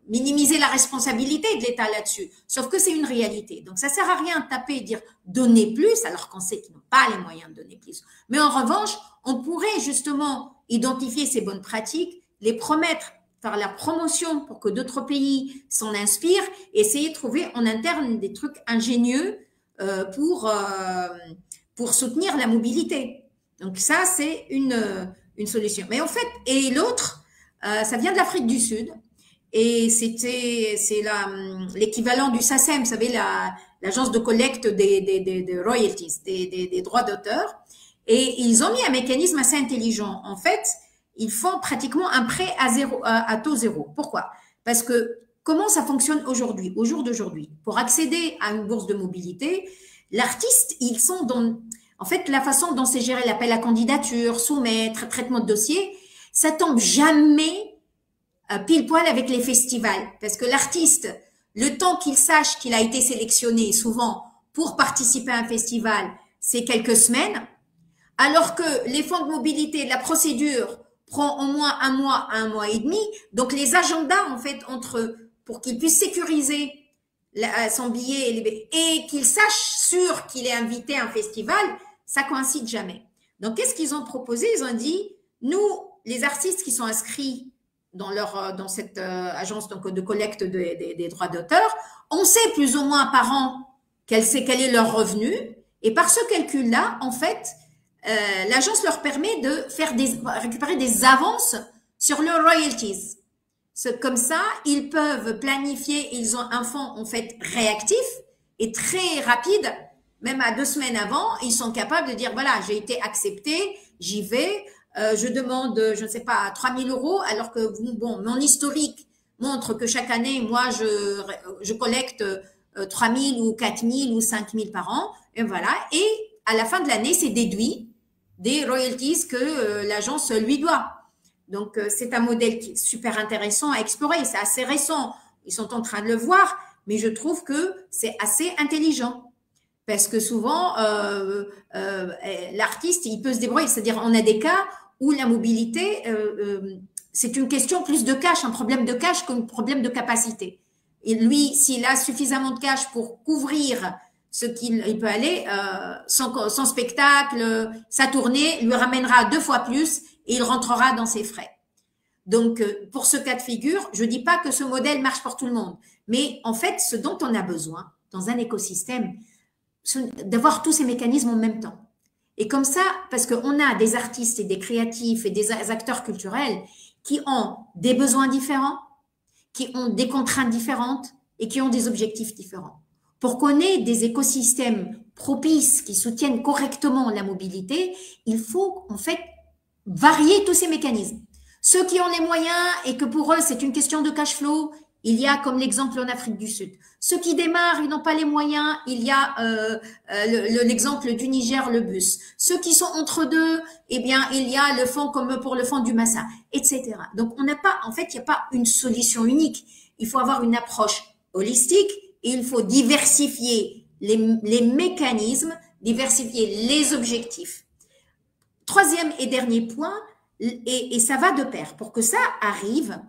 minimiser la responsabilité de l'État là-dessus. Sauf que c'est une réalité. Donc, ça sert à rien de taper et dire donner plus, alors qu'on sait qu'ils n'ont pas les moyens de donner plus. Mais en revanche, on pourrait justement identifier ces bonnes pratiques, les promettre, faire la promotion pour que d'autres pays s'en inspirent, et essayer de trouver en interne des trucs ingénieux pour soutenir la mobilité. Donc ça, c'est une solution. Mais en fait, et l'autre, ça vient de l'Afrique du Sud, et c'est l'équivalent du SACEM, vous savez, l'agence de collecte des royalties, des droits d'auteur, et ils ont mis un mécanisme assez intelligent. En fait, ils font pratiquement un prêt à taux zéro. Pourquoi? Parce que comment ça fonctionne aujourd'hui, au jour d'aujourd'hui? Pour accéder à une bourse de mobilité, l'artiste, ils sont dans, en fait, la façon dont c'est géré l'appel à candidature, soumettre, traitement de dossier, ça tombe jamais pile poil avec les festivals. Parce que l'artiste, le temps qu'il sache qu'il a été sélectionné souvent pour participer à un festival, c'est quelques semaines, alors que les fonds de mobilité, la procédure prend au moins un mois à un mois et demi. Donc, les agendas, en fait, pour qu'ils puissent sécuriser son billet et qu'il sache sûr qu'il est invité à un festival, ça coïncide jamais. Donc, qu'est-ce qu'ils ont proposé? Ils ont dit, nous, les artistes qui sont inscrits dans cette agence donc, de collecte des droits d'auteur, on sait plus ou moins par an quel est leur revenu. Et par ce calcul-là, en fait, l'agence leur permet de récupérer des avances sur leurs royalties. Comme ça, ils peuvent planifier, ils ont un fonds en fait réactif et très rapide, même à 2 semaines avant, ils sont capables de dire voilà, j'ai été accepté, j'y vais, je demande, je ne sais pas, 3 000 €, alors que bon, mon historique montre que chaque année, moi, je collecte 3 000 ou 4 000 ou 5 000 par an, et voilà. Et à la fin de l'année, c'est déduit des royalties que l'agence lui doit. Donc, c'est un modèle qui est super intéressant à explorer. C'est assez récent. Ils sont en train de le voir, mais je trouve que c'est assez intelligent. Parce que souvent, l'artiste, il peut se débrouiller. C'est-à-dire, on a des cas où la mobilité, c'est une question plus de cash, un problème de cash qu'un problème de capacité. Et lui, s'il a suffisamment de cash pour couvrir ce qu'il peut aller, son spectacle, sa tournée lui ramènera 2 fois plus et il rentrera dans ses frais. Donc, pour ce cas de figure, je dis pas que ce modèle marche pour tout le monde, mais en fait, ce dont on a besoin dans un écosystème, c'est d'avoir tous ces mécanismes en même temps. Et comme ça, parce qu'on a des artistes et des créatifs et des acteurs culturels qui ont des besoins différents, qui ont des contraintes différentes et qui ont des objectifs différents. Pour qu'on ait des écosystèmes propices qui soutiennent correctement la mobilité, il faut en fait varier tous ces mécanismes. Ceux qui ont les moyens et que pour eux c'est une question de cash flow, il y a comme l'exemple en Afrique du Sud. Ceux qui démarrent, ils n'ont pas les moyens, il y a l'exemple du Niger, le bus. Ceux qui sont entre deux, eh bien il y a le fonds comme pour le fonds du Massa, etc. Donc on n'a pas, en fait, il n'y a pas une solution unique. Il faut avoir une approche holistique et il faut diversifier les mécanismes, diversifier les objectifs. Troisième et dernier point, et ça va de pair. Pour que ça arrive,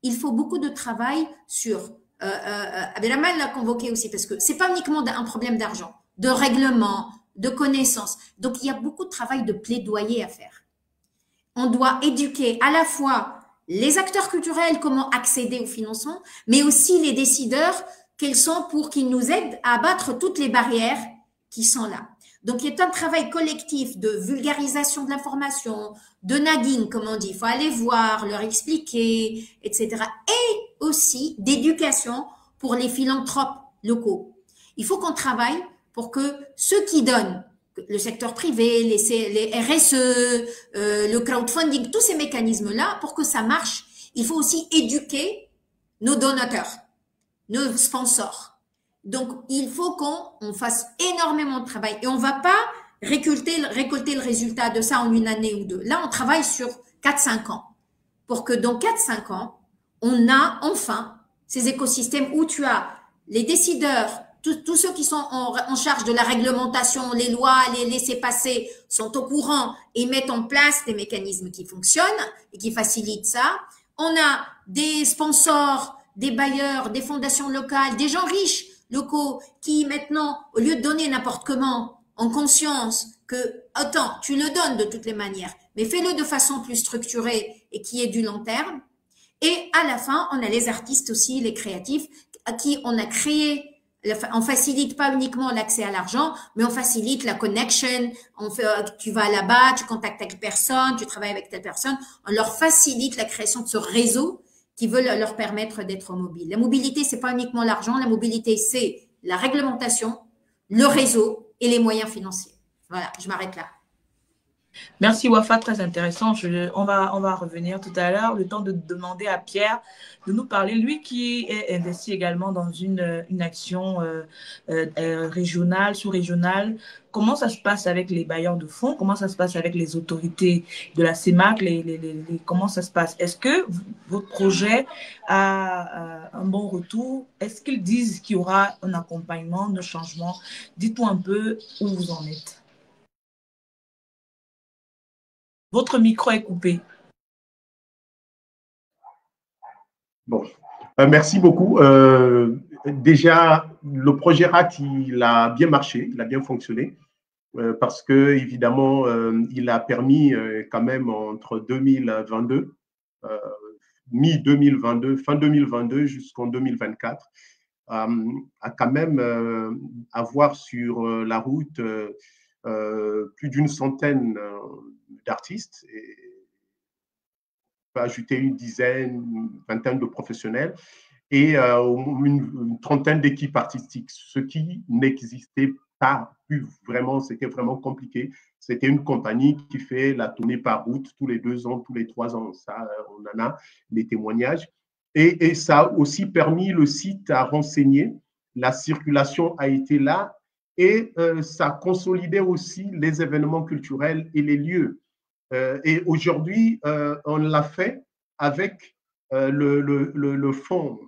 il faut beaucoup de travail sur, Abdelrahman l'a convoqué aussi, parce que c'est pas uniquement un problème d'argent, de règlement, de connaissances. Donc, il y a beaucoup de travail de plaidoyer à faire. On doit éduquer à la fois les acteurs culturels, comment accéder au financement, mais aussi les décideurs, quels sont pour qu'ils nous aident à abattre toutes les barrières qui sont là. Donc, il y a un travail collectif de vulgarisation de l'information, de nagging, comme on dit. Il faut aller voir, leur expliquer, etc. Et aussi d'éducation pour les philanthropes locaux. Il faut qu'on travaille pour que ceux qui donnent, le secteur privé, les RSE, le crowdfunding, tous ces mécanismes-là, pour que ça marche, il faut aussi éduquer nos donateurs, nos sponsors. Donc, il faut qu'on fasse énormément de travail et on va pas récolter le résultat de ça en 1 année ou 2. Là, on travaille sur 4-5 ans pour que dans 4-5 ans, on a enfin ces écosystèmes où tu as les décideurs, tous ceux qui sont en charge de la réglementation, les lois, les laissez-passer sont au courant et mettent en place des mécanismes qui fonctionnent et qui facilitent ça. On a des sponsors, des bailleurs, des fondations locales, des gens riches locaux qui maintenant, au lieu de donner n'importe comment, en conscience que, attends, tu le donnes de toutes les manières, mais fais-le de façon plus structurée et qui est du long terme. Et à la fin, on a les artistes aussi, les créatifs, à qui on a créé, on facilite pas uniquement l'accès à l'argent, mais on facilite la connection, tu vas là-bas, tu contactes telle personne, tu travailles avec telle personne, on leur facilite la création de ce réseau qui veut leur permettre d'être mobile. La mobilité, c'est pas uniquement l'argent, la mobilité, c'est la réglementation, le réseau et les moyens financiers. Voilà, je m'arrête là. Merci Wafa, très intéressant. On va revenir tout à l'heure. Le temps de demander à Pierre de nous parler, lui qui est investi également dans une action régionale, sous-régionale. Comment ça se passe avec les bailleurs de fonds? Comment ça se passe avec les autorités de la CEMAC? Comment ça se passe? Est-ce que votre projet a un bon retour? Est-ce qu'ils disent qu'il y aura un accompagnement, un changement? Dites-moi un peu où vous en êtes. Votre micro est coupé. Bon, merci beaucoup. Déjà, le projet RAC, il a bien marché, il a bien fonctionné, parce que évidemment, il a permis quand même entre 2022, mi-2022, fin 2022 jusqu'en 2024, à quand même avoir sur la route plus d'une centaine d'artistes, et peut ajouter une dizaine, une vingtaine de professionnels et une trentaine d'équipes artistiques, ce qui n'existait pas plus vraiment, c'était vraiment compliqué. C'était une compagnie qui fait la tournée par route tous les 2 ans, tous les 3 ans. Ça, on en a les témoignages. Et ça a aussi permis le site à renseigner. La circulation a été là et ça consolidait aussi les événements culturels et les lieux. Et aujourd'hui, on l'a fait avec le fonds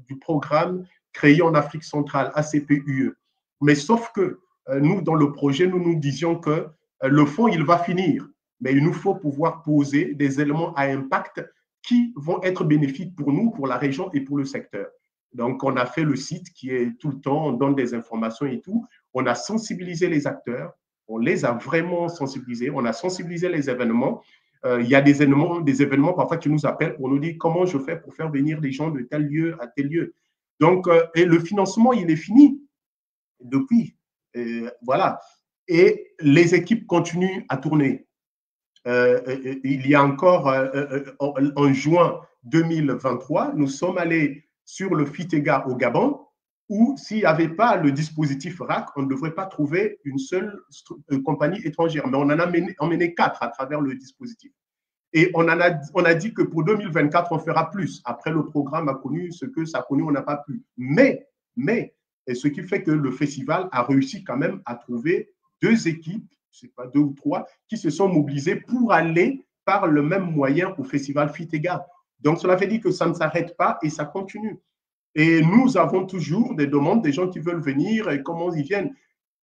du programme créé en Afrique centrale, ACPUE. Mais sauf que nous, dans le projet, nous nous disions que le fonds, il va finir, mais il nous faut pouvoir poser des éléments à impact qui vont être bénéfiques pour nous, pour la région et pour le secteur. Donc, on a fait le site qui est tout le temps, on donne des informations et tout. On a sensibilisé les acteurs, on les a vraiment sensibilisés, on a sensibilisé les événements. Il y a des événements parfois qui nous appellent pour nous dire comment je fais pour faire venir des gens de tel lieu à tel lieu. Donc, et le financement, il est fini depuis. Voilà. Et les équipes continuent à tourner. Il y a encore, en juin 2023, nous sommes allés sur le FITEGA au Gabon, où s'il n'y avait pas le dispositif RAC, on ne devrait pas trouver une seule compagnie étrangère. Mais on en a emmené 4 à travers le dispositif. Et on a dit que pour 2024, on fera plus. Après, le programme a connu ce que ça a connu, on n'a pas pu. Mais, et ce qui fait que le festival a réussi quand même à trouver 2 équipes, je ne sais pas, 2 ou 3, qui se sont mobilisées pour aller par le même moyen au festival FITEGA. Donc, cela veut dire que ça ne s'arrête pas et ça continue. Et nous avons toujours des demandes des gens qui veulent venir et comment ils viennent.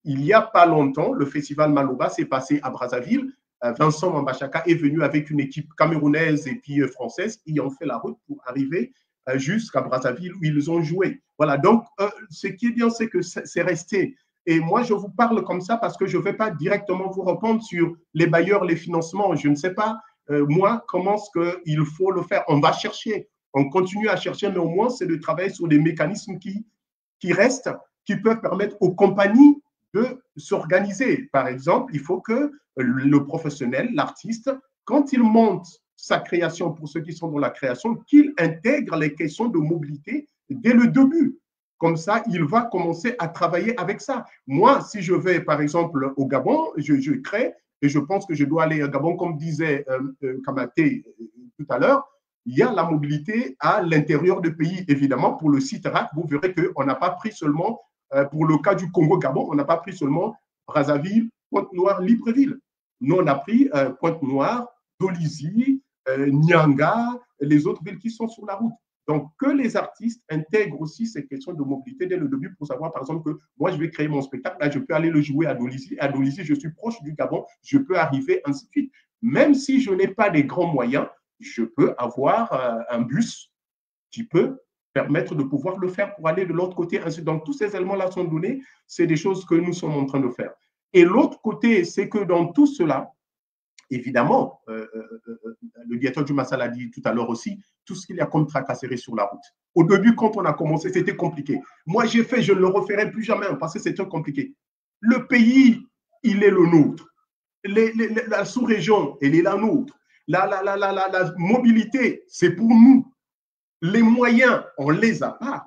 Il n'y a pas longtemps, le festival Maloba s'est passé à Brazzaville. Vincent Mambachaka est venu avec une équipe camerounaise et puis française. Ils ont fait la route pour arriver jusqu'à Brazzaville où ils ont joué. Voilà, donc ce qui est bien, c'est que c'est resté. Et moi, je vous parle comme ça parce que je ne vais pas directement vous répondre sur les bailleurs, les financements. Je ne sais pas, moi, comment est-ce qu'il faut le faire. On va chercher, on continue à chercher, mais au moins, c'est de travailler sur des mécanismes qui restent, qui peuvent permettre aux compagnies de s'organiser. Par exemple, il faut que le professionnel, l'artiste, quand il monte sa création, pour ceux qui sont dans la création, qu'il intègre les questions de mobilité dès le début. Comme ça, il va commencer à travailler avec ça. Moi, si je vais, par exemple, au Gabon, je crée, et je pense que je dois aller au Gabon, comme disait Kamaté tout à l'heure, il y a la mobilité à l'intérieur du pays. Évidemment, pour le site RAC, vous verrez qu'on n'a pas pris seulement, pour le cas du Congo-Gabon, on n'a pas pris seulement Brazzaville, Pointe-Noire, Libreville. Nous, on a pris Pointe-Noire, Dolisie, Nyanga, les autres villes qui sont sur la route. Donc, que les artistes intègrent aussi ces questions de mobilité dès le début pour savoir, par exemple, que moi, je vais créer mon spectacle, là, je peux aller le jouer à Dolisie. À Dolisie, je suis proche du Gabon, je peux arriver, ainsi de suite. Même si je n'ai pas des grands moyens, je peux avoir un bus qui peut permettre de pouvoir le faire pour aller de l'autre côté. Donc, tous ces éléments-là sont donnés. C'est des choses que nous sommes en train de faire. Et l'autre côté, c'est que dans tout cela, évidemment, le directeur du Massa l'a dit tout à l'heure aussi, tout ce qu'il y a comme tracasserie sur la route. Au début, quand on a commencé, c'était compliqué. Moi, j'ai fait, je ne le referai plus jamais parce que c'était compliqué. Le pays, il est le nôtre. La sous-région, elle est la nôtre. La mobilité, c'est pour nous. Les moyens, on ne les a pas.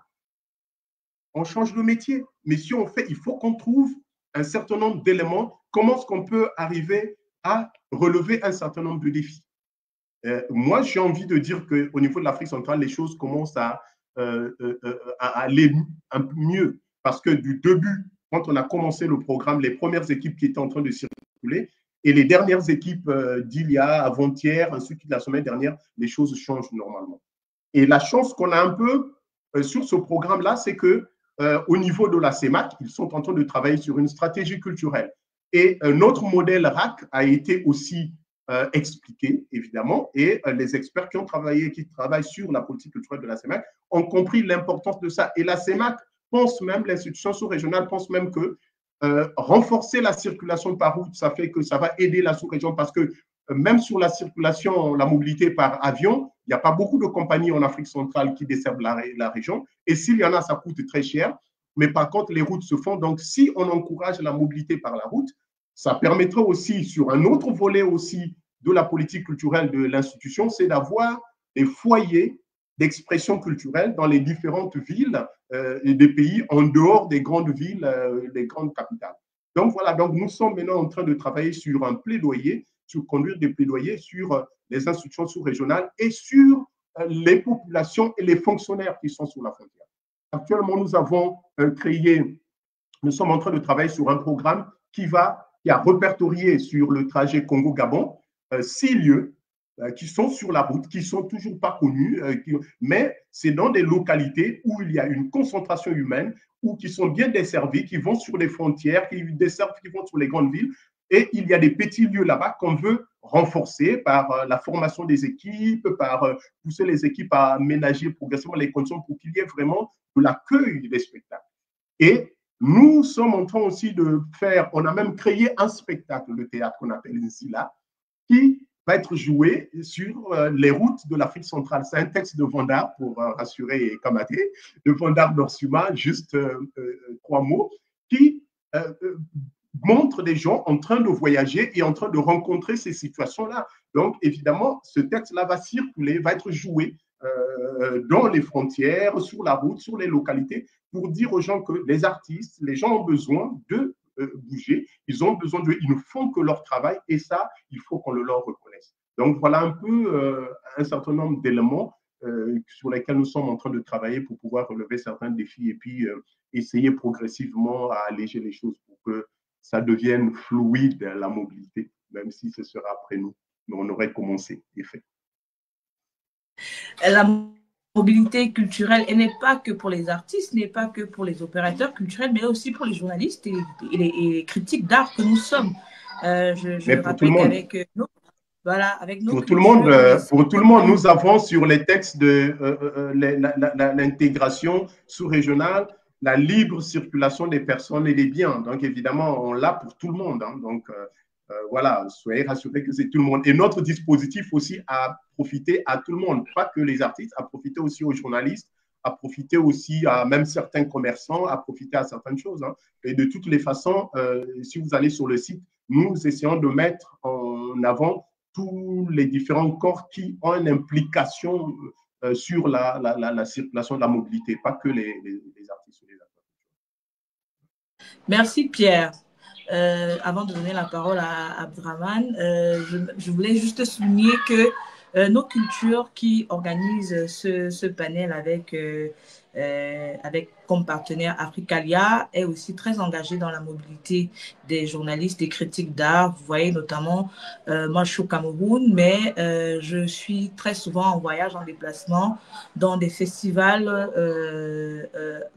On change de métier. Mais si on fait, il faut qu'on trouve un certain nombre d'éléments, comment est-ce qu'on peut arriver à relever un certain nombre de défis. Moi, j'ai envie de dire qu'au niveau de l'Afrique centrale, les choses commencent à aller un peu mieux. Parce que du début, quand on a commencé le programme, les premières équipes qui étaient en train de circuler et les dernières équipes d'il y a avant-hier, ainsi que la semaine dernière, les choses changent normalement. Et la chance qu'on a un peu sur ce programme-là, c'est que au niveau de la CEMAC, ils sont en train de travailler sur une stratégie culturelle. Et notre modèle RAC a été aussi expliqué, évidemment, et les experts qui travaillent sur la politique culturelle de la CEMAC ont compris l'importance de ça. Et la CEMAC pense même, l'institution sous-régionale pense même que renforcer la circulation par route, ça fait que ça va aider la sous-région parce que même sur la circulation, la mobilité par avion, il n'y a pas beaucoup de compagnies en Afrique centrale qui desservent la région. Et s'il y en a, ça coûte très cher. Mais par contre, les routes se font. Donc, si on encourage la mobilité par la route, ça permettrait aussi, sur un autre volet aussi de la politique culturelle de l'institution, c'est d'avoir des foyers d'expression culturelle dans les différentes villes des pays en dehors des grandes villes, des grandes capitales. Donc, voilà. Donc, nous sommes maintenant en train de travailler sur un plaidoyer, sur conduire des plaidoyers sur les institutions sous-régionales et sur les populations et les fonctionnaires qui sont sur la frontière. Actuellement, nous sommes en train de travailler sur un programme qui a répertorié sur le trajet Congo-Gabon 6 lieux qui sont sur la route, qui ne sont toujours pas connus, mais c'est dans des localités où il y a une concentration humaine, ou qui sont bien desservis, qui vont sur les frontières, qui vont sur les grandes villes. Et il y a des petits lieux là-bas qu'on veut renforcer par la formation des équipes, par pousser les équipes à aménager progressivement les conditions pour qu'il y ait vraiment de l'accueil des spectacles. Et nous sommes en train aussi on a même créé un spectacle de théâtre qu'on appelle Nzila, qui va être joué sur les routes de l'Afrique centrale. C'est un texte de Vandar, pour rassurer Kamaté, de Vandar Norsuma, juste 3 mots, qui montre des gens en train de voyager et en train de rencontrer ces situations-là. Donc, évidemment, ce texte-là va circuler, va être joué dans les frontières, sur la route, sur les localités, pour dire aux gens que les artistes, les gens ont besoin de bouger, ils ne font que leur travail et ça, il faut qu'on le leur reconnaisse. Donc, voilà un peu un certain nombre d'éléments sur lesquels nous sommes en train de travailler pour pouvoir relever certains défis et puis essayer progressivement à alléger les choses pour que ça devienne fluide, la mobilité, même si ce sera après nous. Mais on aurait commencé, et fait. La mobilité culturelle, elle n'est pas que pour les artistes, n'est pas que pour les opérateurs culturels, mais aussi pour les journalistes et les critiques d'art que nous sommes. Je rappelle qu'avec nous, voilà, avec nos pour tout le monde, nous avons sur les textes de l'intégration sous-régionale la libre circulation des personnes et des biens. Donc, évidemment, on l'a pour tout le monde. Hein. Donc, voilà, soyez rassurés que c'est tout le monde. Et notre dispositif aussi a profité à tout le monde, pas que les artistes, a profité aussi aux journalistes, a profité aussi à même certains commerçants, a profité à certaines choses. Hein. Et de toutes les façons, si vous allez sur le site, nous essayons de mettre en avant tous les différents corps qui ont une implication sur la circulation de la mobilité, pas que les artistes ou les acteurs. Merci Pierre. Avant de donner la parole à Abdraman, je voulais juste souligner que nos cultures qui organisent ce panel avec comme partenaire Africalia est aussi très engagée dans la mobilité des journalistes et critiques d'art. Vous voyez notamment, moi je suis au Cameroun, mais je suis très souvent en voyage, en déplacement dans des festivals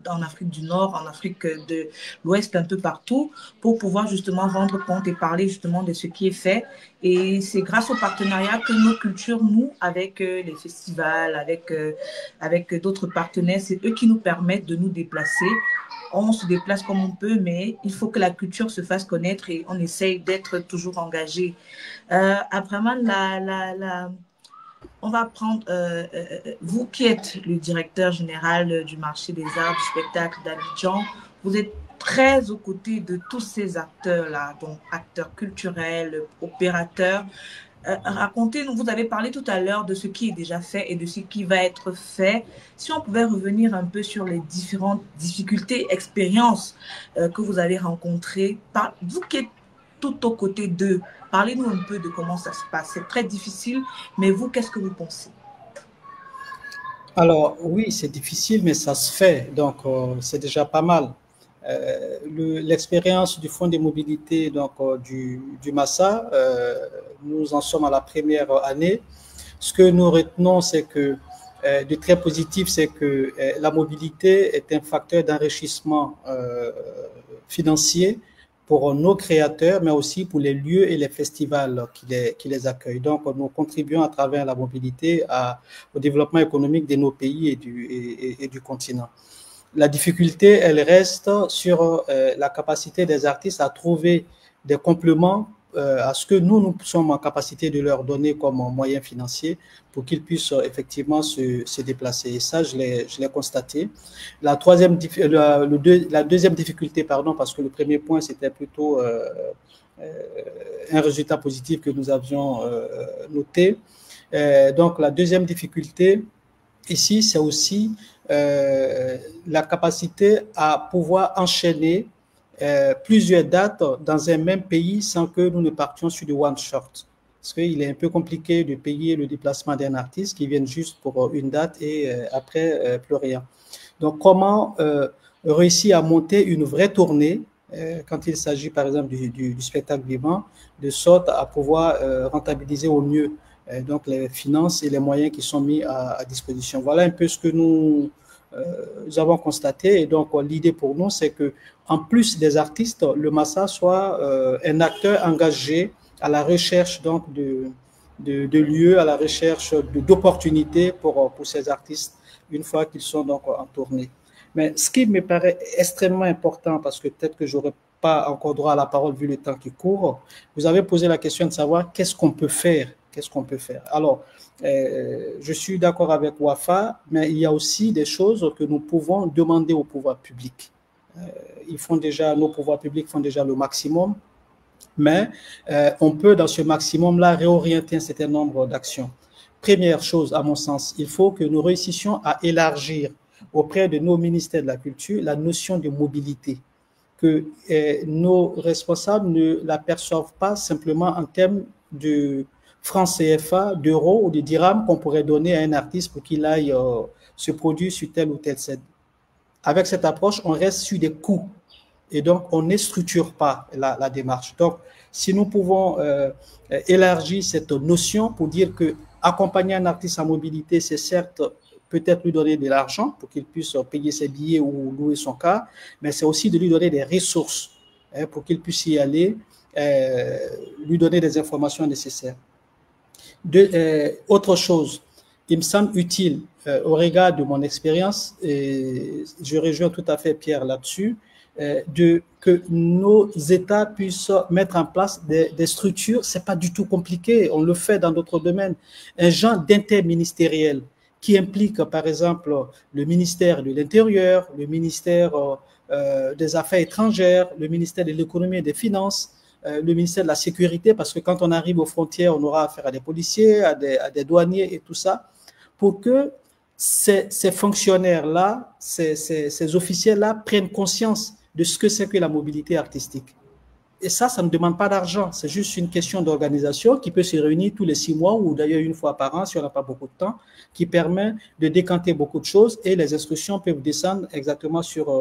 en Afrique du Nord, en Afrique de l'Ouest, un peu partout, pour pouvoir justement rendre compte et parler justement de ce qui est fait. Et c'est grâce au partenariat que nos cultures, nous, avec les festivals, avec d'autres partenaires, c'est eux qui nous permettent de nous déplacer. On se déplace comme on peut, mais il faut que la culture se fasse connaître et on essaye d'être toujours engagé. Vraiment, on va prendre, vous qui êtes le directeur général du marché des arts du spectacle d'Abidjan, vous êtes très aux côtés de tous ces acteurs-là, donc acteurs culturels, opérateurs. Racontez-nous, vous avez parlé tout à l'heure de ce qui est déjà fait et de ce qui va être fait. Si on pouvait revenir un peu sur les différentes difficultés, expériences que vous avez rencontrées, vous qui êtes tout aux côtés d'eux, parlez-nous un peu de comment ça se passe. C'est très difficile, mais vous, qu'est-ce que vous pensez? Alors, oui, c'est difficile, mais ça se fait, donc c'est déjà pas mal. L'expérience du Fonds de mobilité donc, du Massa, nous en sommes à la première année. Ce que nous retenons, c'est que de très positif, c'est que la mobilité est un facteur d'enrichissement financier pour nos créateurs, mais aussi pour les lieux et les festivals qui les accueillent. Donc, nous contribuons à travers la mobilité au développement économique de nos pays et du continent. La difficulté, elle reste sur la capacité des artistes à trouver des compléments à ce que nous sommes en capacité de leur donner comme moyen financier pour qu'ils puissent effectivement se déplacer. Et ça, je l'ai constaté. La deuxième difficulté, pardon, parce que le premier point, c'était plutôt un résultat positif que nous avions noté. Donc, la deuxième difficulté, ici, c'est aussi la capacité à pouvoir enchaîner plusieurs dates dans un même pays sans que nous ne partions sur du one shot. Parce qu'il est un peu compliqué de payer le déplacement d'un artiste qui vient juste pour une date et après plus rien. Donc, comment réussir à monter une vraie tournée quand il s'agit par exemple du spectacle vivant, de sorte à pouvoir rentabiliser au mieux donc les finances et les moyens qui sont mis à disposition. Voilà un peu ce que nous avons constaté. Et donc, l'idée pour nous, c'est que en plus des artistes, le Massa soit un acteur engagé à la recherche donc de lieux, à la recherche d'opportunités pour ces artistes une fois qu'ils sont donc en tournée. Mais ce qui me paraît extrêmement important, parce que peut-être que je n'aurai pas encore droit à la parole vu le temps qui court, vous avez posé la question de savoir qu'est-ce qu'on peut faire. Qu'est-ce qu'on peut faire? Alors, je suis d'accord avec Wafa, mais il y a aussi des choses que nous pouvons demander au pouvoir public. Nos pouvoirs publics font déjà le maximum, mais on peut, dans ce maximum-là, réorienter un certain nombre d'actions. Première chose, à mon sens, il faut que nous réussissions à élargir auprès de nos ministères de la Culture la notion de mobilité, que nos responsables ne la perçoivent pas simplement en termes de francs CFA, d'euros ou de dirhams qu'on pourrait donner à un artiste pour qu'il aille se produire sur telle ou telle scène. Avec cette approche, on reste sur des coûts et donc on ne structure pas la démarche. Donc, si nous pouvons élargir cette notion pour dire que accompagner un artiste en mobilité, c'est certes peut-être lui donner de l'argent pour qu'il puisse payer ses billets ou louer son car, mais c'est aussi de lui donner des ressources pour qu'il puisse y aller, lui donner des informations nécessaires. Autre chose, il me semble utile au regard de mon expérience, et je rejoins tout à fait Pierre là-dessus, que nos États puissent mettre en place des structures. C'est pas du tout compliqué, on le fait dans d'autres domaines. Un genre d'interministériel qui implique par exemple le ministère de l'Intérieur, le ministère des Affaires étrangères, le ministère de l'Économie et des Finances, le ministère de la Sécurité, parce que quand on arrive aux frontières, on aura affaire à des policiers, à des douaniers et tout ça, pour que ces fonctionnaires-là, ces officiels-là prennent conscience de ce que c'est que la mobilité artistique. Et ça ne demande pas d'argent, c'est juste une question d'organisation qui peut se réunir tous les 6 mois ou d'ailleurs une fois par an si on n'a pas beaucoup de temps, qui permet de décanter beaucoup de choses et les instructions peuvent descendre exactement sur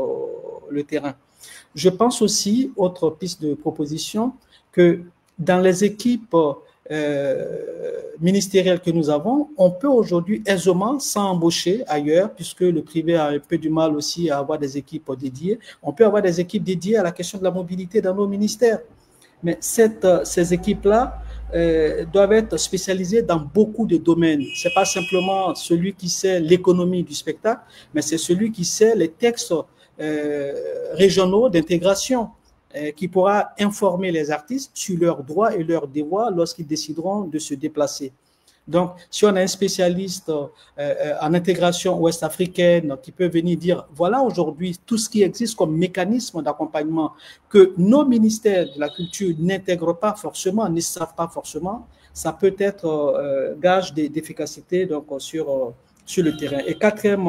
le terrain. Je pense aussi, autre piste de proposition, que dans les équipes ministérielles que nous avons, on peut aujourd'hui aisément s'embaucher ailleurs, puisque le privé a un peu du mal aussi à avoir des équipes dédiées. On peut avoir des équipes dédiées à la question de la mobilité dans nos ministères. Mais ces équipes-là doivent être spécialisées dans beaucoup de domaines. Ce n'est pas simplement celui qui sait l'économie du spectacle, mais c'est celui qui sait les textes régionaux d'intégration, qui pourra informer les artistes sur leurs droits et leurs devoirs lorsqu'ils décideront de se déplacer. Donc, si on a un spécialiste en intégration ouest-africaine qui peut venir dire, voilà aujourd'hui tout ce qui existe comme mécanisme d'accompagnement que nos ministères de la culture n'intègrent pas forcément, ne savent pas forcément, ça peut être gage d'efficacité donc sur le terrain. Et quatrième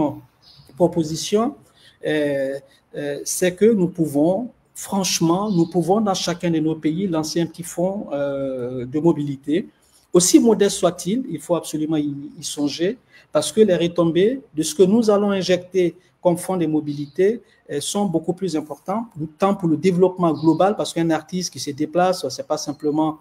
proposition, c'est que nous pouvons, franchement, dans chacun de nos pays lancer un petit fonds de mobilité. Aussi modeste soit-il, il faut absolument y songer parce que les retombées de ce que nous allons injecter comme fonds de mobilité sont beaucoup plus importants, tant pour le développement global, parce qu'un artiste qui se déplace, ce n'est pas simplement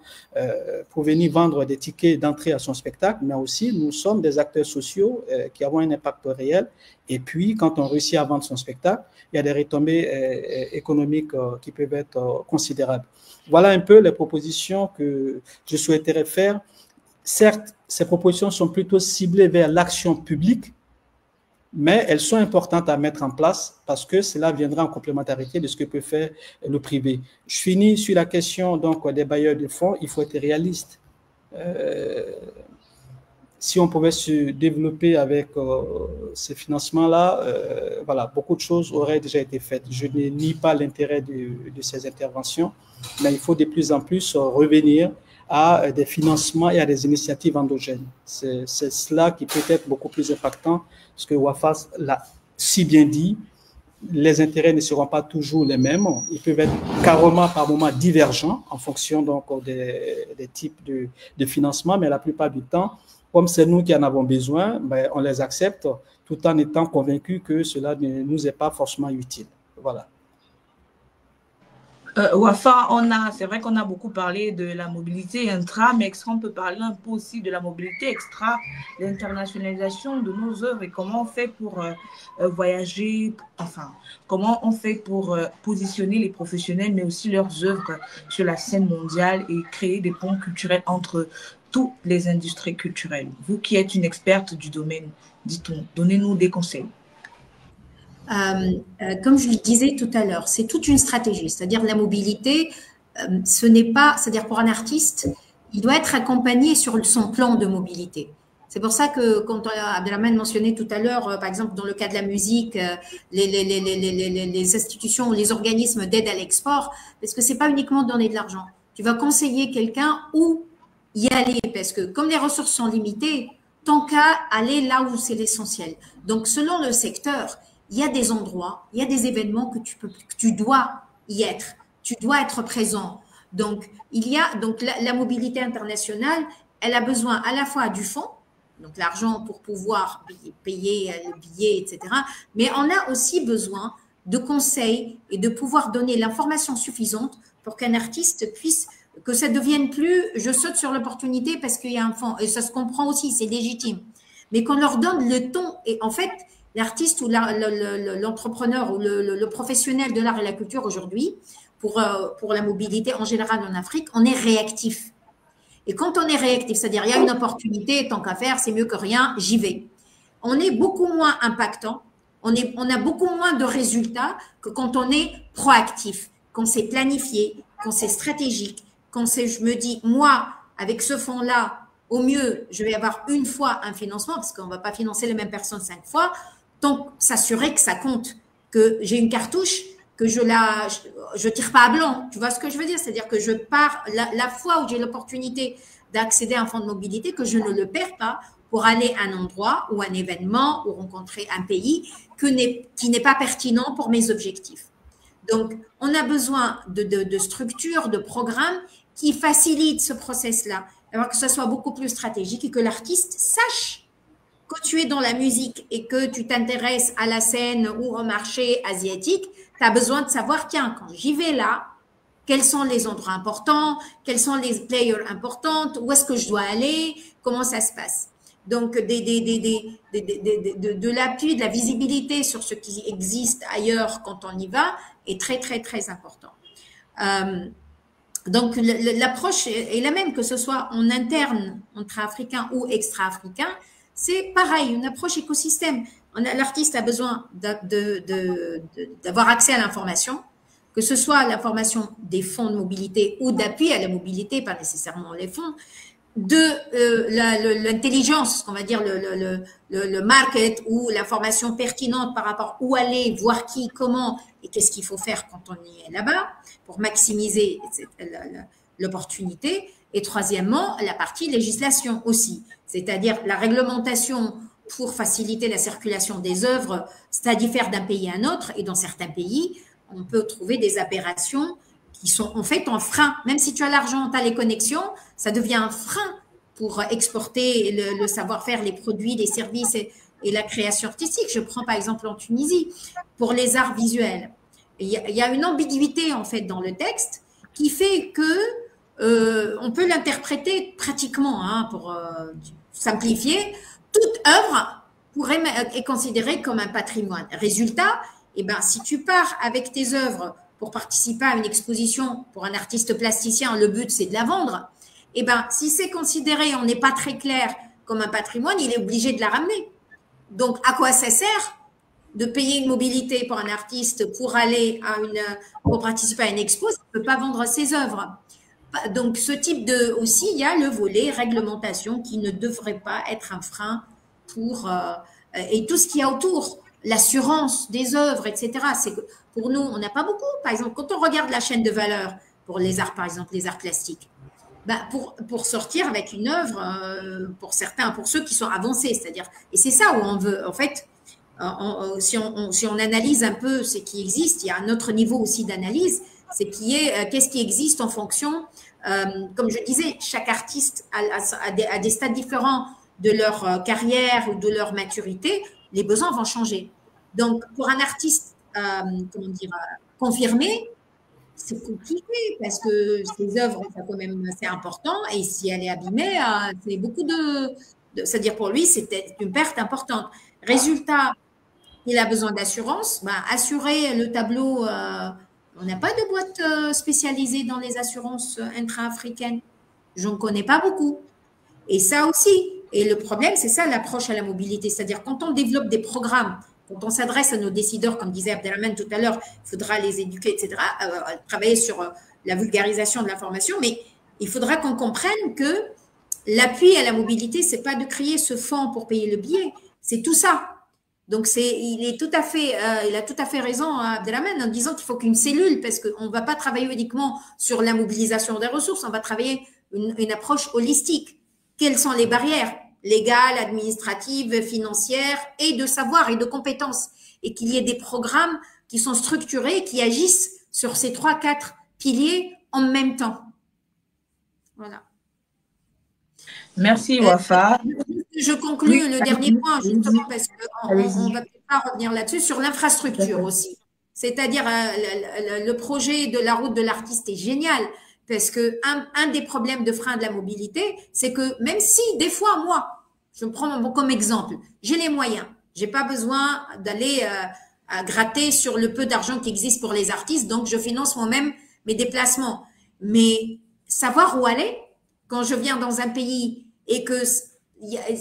pour venir vendre des tickets d'entrée à son spectacle, mais aussi nous sommes des acteurs sociaux qui avons un impact réel. Et puis, quand on réussit à vendre son spectacle, il y a des retombées économiques qui peuvent être considérables. Voilà un peu les propositions que je souhaiterais faire. Certes, ces propositions sont plutôt ciblées vers l'action publique, mais elles sont importantes à mettre en place parce que cela viendra en complémentarité de ce que peut faire le privé. Je finis sur la question donc, des bailleurs de fonds. Il faut être réaliste. Si on pouvait se développer avec ces financements-là, voilà, beaucoup de choses auraient déjà été faites. Je ne nie pas l'intérêt de ces interventions, mais il faut de plus en plus revenir à des financements et à des initiatives endogènes. C'est cela qui peut être beaucoup plus impactant, parce que Wafa l'a si bien dit, les intérêts ne seront pas toujours les mêmes. Ils peuvent être carrément par moments divergents en fonction donc, des types de financement, mais la plupart du temps, comme c'est nous qui en avons besoin, ben, on les accepte tout en étant convaincus que cela ne nous est pas forcément utile. Voilà. Wafa, c'est vrai qu'on a beaucoup parlé de la mobilité intra, mais est-ce qu'on peut parler un peu aussi de la mobilité extra, l'internationalisation de nos œuvres et comment on fait pour voyager, enfin, comment on fait pour positionner les professionnels, mais aussi leurs œuvres sur la scène mondiale et créer des ponts culturels entre toutes les industries culturelles. Vous qui êtes une experte du domaine, dites-nous, donnez-nous des conseils. Comme je le disais tout à l'heure, c'est toute une stratégie. C'est-à-dire la mobilité, ce n'est pas, c'est-à-dire pour un artiste, il doit être accompagné sur son plan de mobilité. C'est pour ça que quand Abdelrahman mentionnait tout à l'heure, par exemple dans le cas de la musique, les institutions ou les organismes d'aide à l'export, parce que c'est pas uniquement donner de l'argent. Tu vas conseiller quelqu'un où y aller, parce que comme les ressources sont limitées, tant qu'à aller là où c'est l'essentiel. Donc selon le secteur, il y a des endroits, il y a des événements que tu dois y être, tu dois être présent. Donc, la mobilité internationale, elle a besoin à la fois du fonds, donc l'argent pour pouvoir payer le billet, etc. Mais on a aussi besoin de conseils et de pouvoir donner l'information suffisante pour qu'un artiste puisse, que ça ne devienne plus, je saute sur l'opportunité parce qu'il y a un fonds, et ça se comprend aussi, c'est légitime. Mais qu'on leur donne le ton, et en fait, l'artiste ou l'entrepreneur ou le professionnel de l'art et la culture aujourd'hui, pour la mobilité en général en Afrique, on est réactif. Et quand on est réactif, c'est-à-dire il y a une opportunité, tant qu'à faire, c'est mieux que rien, j'y vais. On est beaucoup moins impactant, on a beaucoup moins de résultats que quand on est proactif, quand c'est planifié, quand c'est stratégique, quand je me dis, moi, avec ce fonds-là, au mieux, je vais avoir une fois un financement, parce qu'on ne va pas financer les mêmes personnes 5 fois, donc s'assurer que ça compte, que j'ai une cartouche, que je tire pas à blanc. Tu vois ce que je veux dire? C'est-à-dire que je pars la fois où j'ai l'opportunité d'accéder à un fonds de mobilité, que je ne le perds pas pour aller à un endroit ou un événement ou rencontrer un pays qui n'est pas pertinent pour mes objectifs. Donc, on a besoin de structures, de programmes qui facilitent ce process-là, alors que ce soit beaucoup plus stratégique et que l'artiste sache que tu es dans la musique et que tu t'intéresses à la scène ou au marché asiatique, tu as besoin de savoir, tiens, quand j'y vais là, quels sont les endroits importants, quels sont les players importants, où est-ce que je dois aller, comment ça se passe. Donc, de l'appui, de la visibilité sur ce qui existe ailleurs quand on y va est très, très, très important. Donc, l'approche est la même, que ce soit en interne, entre africains ou extra-africains, c'est pareil, une approche écosystème. L'artiste a besoin d'avoir accès à l'information, que ce soit l'information des fonds de mobilité ou d'appui à la mobilité, pas nécessairement les fonds, de l'intelligence, on va dire le market ou l'information pertinente par rapport où aller, voir qui, comment et qu'est-ce qu'il faut faire quand on est là-bas pour maximiser l'opportunité. Et troisièmement, la partie législation aussi, c'est-à-dire la réglementation pour faciliter la circulation des œuvres, ça diffère d'un pays à un autre et dans certains pays, on peut trouver des aberrations qui sont en fait un frein. Même si tu as l'argent, tu as les connexions, ça devient un frein pour exporter le savoir-faire, les produits, les services et la création artistique. Je prends par exemple en Tunisie, pour les arts visuels. Il y a une ambiguïté en fait dans le texte qui fait que on peut l'interpréter pratiquement, hein, pour simplifier, toute œuvre est considérée comme un patrimoine. Résultat, eh ben, si tu pars avec tes œuvres pour participer à une exposition pour un artiste plasticien, le but c'est de la vendre, eh ben, si c'est considéré, on n'est pas très clair comme un patrimoine, il est obligé de la ramener. Donc, à quoi ça sert de payer une mobilité pour un artiste pour aller pour participer à une expo, ça ne peut pas vendre ses œuvres. Donc, ce type aussi, il y a le volet réglementation qui ne devrait pas être un frein pour, et tout ce qu'il y a autour, l'assurance des œuvres, etc. C'est que pour nous, on n'a pas beaucoup. Par exemple, quand on regarde la chaîne de valeur pour les arts, par exemple, les arts plastiques, ben pour sortir avec une œuvre, pour certains, pour ceux qui sont avancés, c'est-à-dire, et c'est ça où on veut, en fait, si on analyse un peu ce qui existe, il y a un autre niveau aussi d'analyse, c'est qu'est-ce qui existe en fonction, comme je disais, chaque artiste a des stades différents de leur carrière ou de leur maturité, les besoins vont changer. Donc, pour un artiste, confirmé, c'est compliqué parce que ses œuvres, quand même, c'est important. Et si elle est abîmée, c'est beaucoup c'est-à-dire pour lui, c'était une perte importante. Résultat, il a besoin d'assurance. Assurer le tableau, on n'a pas de boîte spécialisée dans les assurances intra-africaines. Je n'en connais pas beaucoup. Et ça aussi. Et le problème, c'est ça l'approche à la mobilité. C'est-à-dire quand on développe des programmes, quand on s'adresse à nos décideurs, comme disait Abdelrahman tout à l'heure, il faudra les éduquer, etc., travailler sur la vulgarisation de l'information, mais il faudra qu'on comprenne que l'appui à la mobilité, c'est pas de créer ce fonds pour payer le billet, c'est tout ça. Donc, il a tout à fait raison, Abdelrahman, en disant qu'il faut qu'une cellule, parce qu'on ne va pas travailler uniquement sur la mobilisation des ressources, on va travailler une approche holistique. Quelles sont les barrières légales, administratives, financières et de savoir et de compétences, et qu'il y ait des programmes qui sont structurés, qui agissent sur ces 3-4 piliers en même temps. Voilà. Merci, Wafa. Je conclue le dernier point, justement, parce qu'on ne va peut-être pas revenir là-dessus, sur l'infrastructure aussi. C'est-à-dire, le projet de la route de l'artiste est génial, parce que un des problèmes de frein de la mobilité, c'est que même si, des fois, moi, je me prends comme exemple, j'ai les moyens, j'ai pas besoin d'aller à gratter sur le peu d'argent qui existe pour les artistes, donc je finance moi-même mes déplacements. Mais savoir où aller, quand je viens dans un pays et que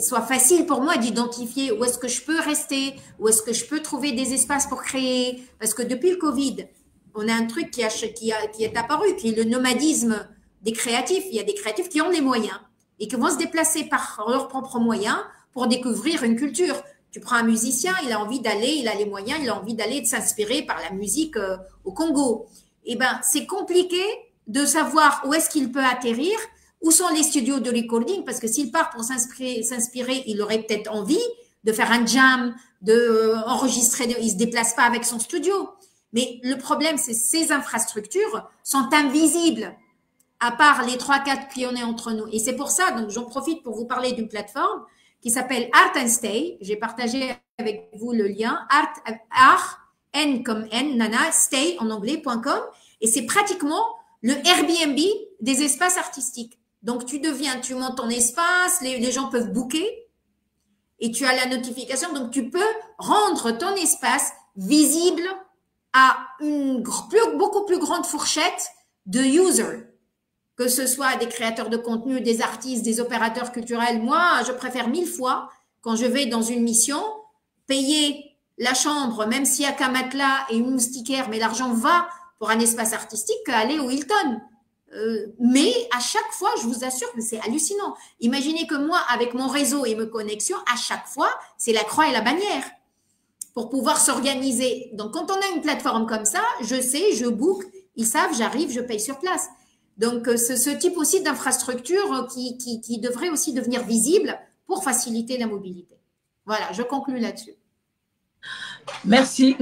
soit facile pour moi d'identifier où est-ce que je peux rester, où est-ce que je peux trouver des espaces pour créer, parce que depuis le Covid, on a un truc qui est apparu, qui est le nomadisme des créatifs. Il y a des créatifs qui ont les moyens et qui vont se déplacer par leurs propres moyens pour découvrir une culture. Tu prends un musicien, il a envie d'aller, il a les moyens, il a envie d'aller de s'inspirer par la musique au Congo. Eh ben, c'est compliqué de savoir où est-ce qu'il peut atterrir, où sont les studios de recording, parce que s'il part pour s'inspirer, il aurait peut-être envie de faire un jam, enregistrer, il se déplace pas avec son studio. Mais le problème, c'est que ces infrastructures sont invisibles, à part les 3-4 pionniers entre nous. Et c'est pour ça, donc j'en profite pour vous parler d'une plateforme qui s'appelle Art and Stay. J'ai partagé avec vous le lien, N comme N, Nana, Stay en anglais.com. Et c'est pratiquement le Airbnb des espaces artistiques. Donc tu montes ton espace, les gens peuvent booker et tu as la notification. Donc tu peux rendre ton espace visible à une beaucoup plus grande fourchette de users, que ce soit des créateurs de contenu, des artistes, des opérateurs culturels. Moi, je préfère 1000 fois, quand je vais dans une mission, payer la chambre, même s'il n'y a qu'un matelas et une moustiquaire, mais l'argent va pour un espace artistique, qu'aller au Hilton. Mais à chaque fois, je vous assure que c'est hallucinant. Imaginez que moi, avec mon réseau et mes connexions, à chaque fois, c'est la croix et la bannière pour pouvoir s'organiser. Donc, quand on a une plateforme comme ça, je sais, je book, ils savent, j'arrive, je paye sur place. Donc, ce type aussi d'infrastructure qui devrait aussi devenir visible pour faciliter la mobilité. Voilà, je conclue là-dessus. Merci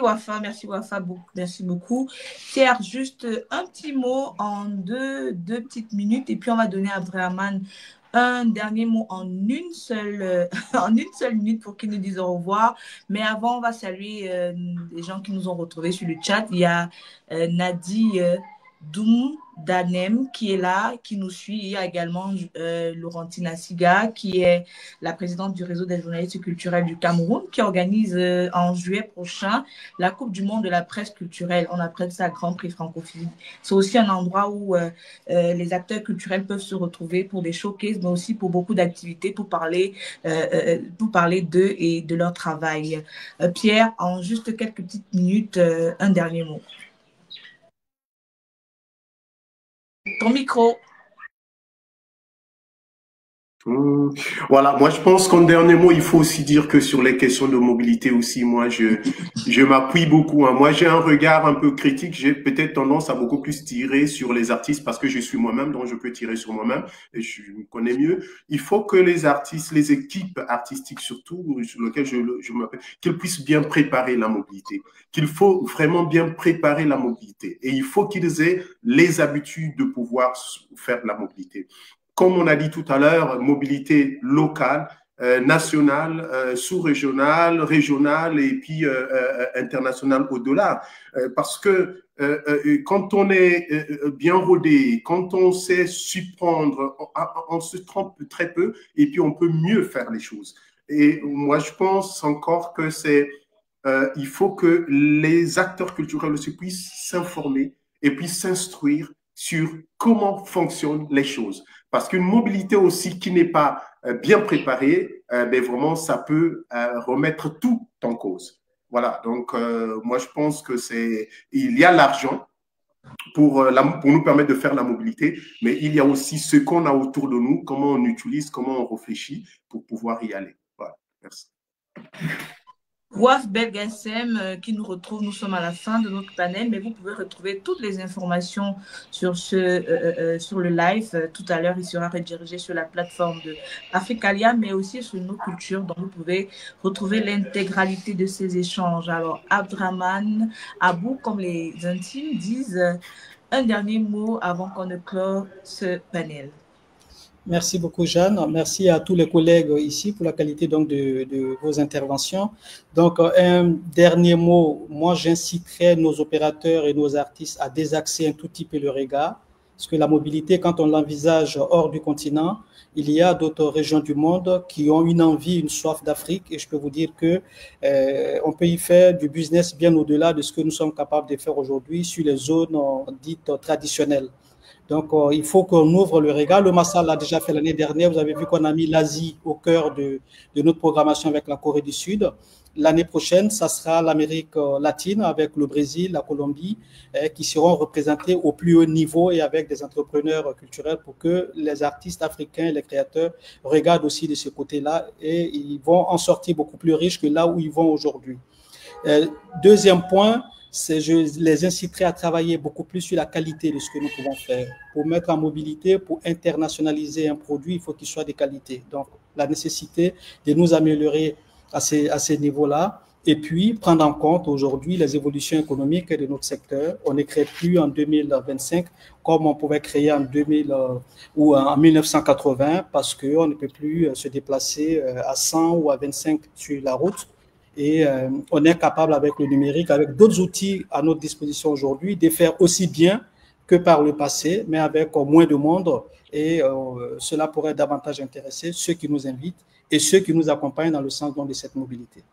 Wafa, merci beaucoup. Pierre, juste un petit mot en deux petites minutes et puis on va donner à Abdrahman un dernier mot en une seule minute pour qu'il nous dise au revoir. Mais avant, on va saluer les gens qui nous ont retrouvés sur le chat. Il y a Nadi Doum Danem qui est là, qui nous suit. Il y a également Laurentine Asiga qui est la présidente du réseau des journalistes culturels du Cameroun qui organise en juillet prochain la Coupe du monde de la presse culturelle. On appelle ça Grand Prix francophonie. C'est aussi un endroit où les acteurs culturels peuvent se retrouver pour des showcases, mais aussi pour beaucoup d'activités pour parler d'eux et de leur travail. Pierre, en juste quelques petites minutes, un dernier mot. Ton micro. Voilà, moi je pense qu'en dernier mot, il faut aussi dire que sur les questions de mobilité aussi, moi je m'appuie beaucoup. Hein. Moi j'ai un regard un peu critique, j'ai peut-être tendance à beaucoup plus tirer sur les artistes parce que je suis moi-même, donc je peux tirer sur moi-même et je me connais mieux. Il faut que les artistes, les équipes artistiques surtout, sur lesquelles je m'appelle, qu'ils puissent bien préparer la mobilité, qu'il faut vraiment bien préparer la mobilité et il faut qu'ils aient les habitudes de pouvoir faire la mobilité. Comme on a dit tout à l'heure, mobilité locale, nationale, sous-régionale, régionale et puis internationale au-delà. Parce que quand on est bien rodé, quand on sait surprendre, on se trompe très peu et puis on peut mieux faire les choses. Et moi, je pense encore que il faut que les acteurs culturels aussi puissent s'informer et puis s'instruire sur comment fonctionnent les choses. Parce qu'une mobilité aussi qui n'est pas bien préparée, ben vraiment, ça peut remettre tout en cause. Voilà, donc moi je pense que il y a l'argent pour nous permettre de faire la mobilité, mais il y a aussi ce qu'on a autour de nous, comment on utilise, comment on réfléchit pour pouvoir y aller. Voilà, merci. Waf Belgassem qui nous retrouve, nous sommes à la fin de notre panel, mais vous pouvez retrouver toutes les informations sur sur le live. Tout à l'heure, il sera redirigé sur la plateforme de Africalia, mais aussi sur nos cultures, dont vous pouvez retrouver l'intégralité de ces échanges. Alors, Abdrahman, Abou, comme les intimes disent, un dernier mot avant qu'on ne clore ce panel. Merci beaucoup, Jeanne. Merci à tous les collègues ici pour la qualité donc de vos interventions. Donc, un dernier mot. Moi, j'inciterai nos opérateurs et nos artistes à désaxer un tout petit peu le regard. Parce que la mobilité, quand on l'envisage hors du continent, il y a d'autres régions du monde qui ont une envie, une soif d'Afrique. Et je peux vous dire que on peut y faire du business bien au-delà de ce que nous sommes capables de faire aujourd'hui sur les zones dites traditionnelles. Donc, il faut qu'on ouvre le regard. Le Massa l'a déjà fait l'année dernière. Vous avez vu qu'on a mis l'Asie au cœur de notre programmation avec la Corée du Sud. L'année prochaine, ça sera l'Amérique latine avec le Brésil, la Colombie, qui seront représentés au plus haut niveau et avec des entrepreneurs culturels pour que les artistes africains, les créateurs regardent aussi de ce côté-là et ils vont en sortir beaucoup plus riches que là où ils vont aujourd'hui. Deuxième point, je les inciterai à travailler beaucoup plus sur la qualité de ce que nous pouvons faire. Pour mettre en mobilité, pour internationaliser un produit, il faut qu'il soit de qualité. Donc, la nécessité de nous améliorer à ces niveaux-là et puis prendre en compte aujourd'hui les évolutions économiques de notre secteur. On ne crée plus en 2025 comme on pouvait créer en 2000 ou en 1980 parce qu'on ne peut plus se déplacer à 100 ou à 25 sur la route. Et on est capable avec le numérique, avec d'autres outils à notre disposition aujourd'hui, de faire aussi bien que par le passé, mais avec moins de monde. Et cela pourrait davantage intéresser ceux qui nous invitent et ceux qui nous accompagnent dans le sens de cette mobilité.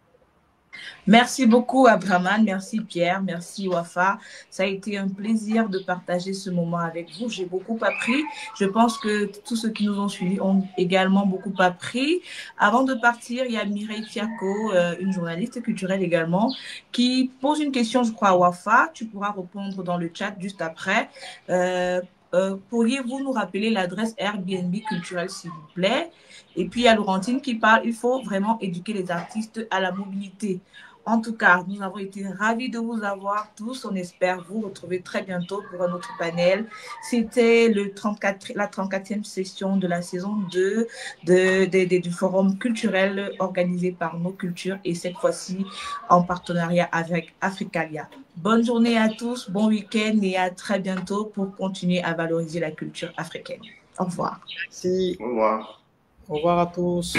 Merci beaucoup, Abdrahman. Merci, Pierre. Merci, Wafa. Ça a été un plaisir de partager ce moment avec vous. J'ai beaucoup appris. Je pense que tous ceux qui nous ont suivis ont également beaucoup appris. Avant de partir, il y a Mireille Fiaco, une journaliste culturelle également, qui pose une question, je crois, à Wafa. Tu pourras répondre dans le chat juste après. pourriez-vous nous rappeler l'adresse Airbnb culturelle, s'il vous plaît? Et puis, il y a Laurentine qui parle, il faut vraiment éduquer les artistes à la mobilité. En tout cas, nous avons été ravis de vous avoir tous. On espère vous retrouver très bientôt pour un autre panel. C'était la 34e session de la saison 2 du forum culturel organisé par Nos Cultures et cette fois-ci en partenariat avec Africalia. Bonne journée à tous, bon week-end et à très bientôt pour continuer à valoriser la culture africaine. Au revoir. Merci. Au revoir. Au revoir à tous.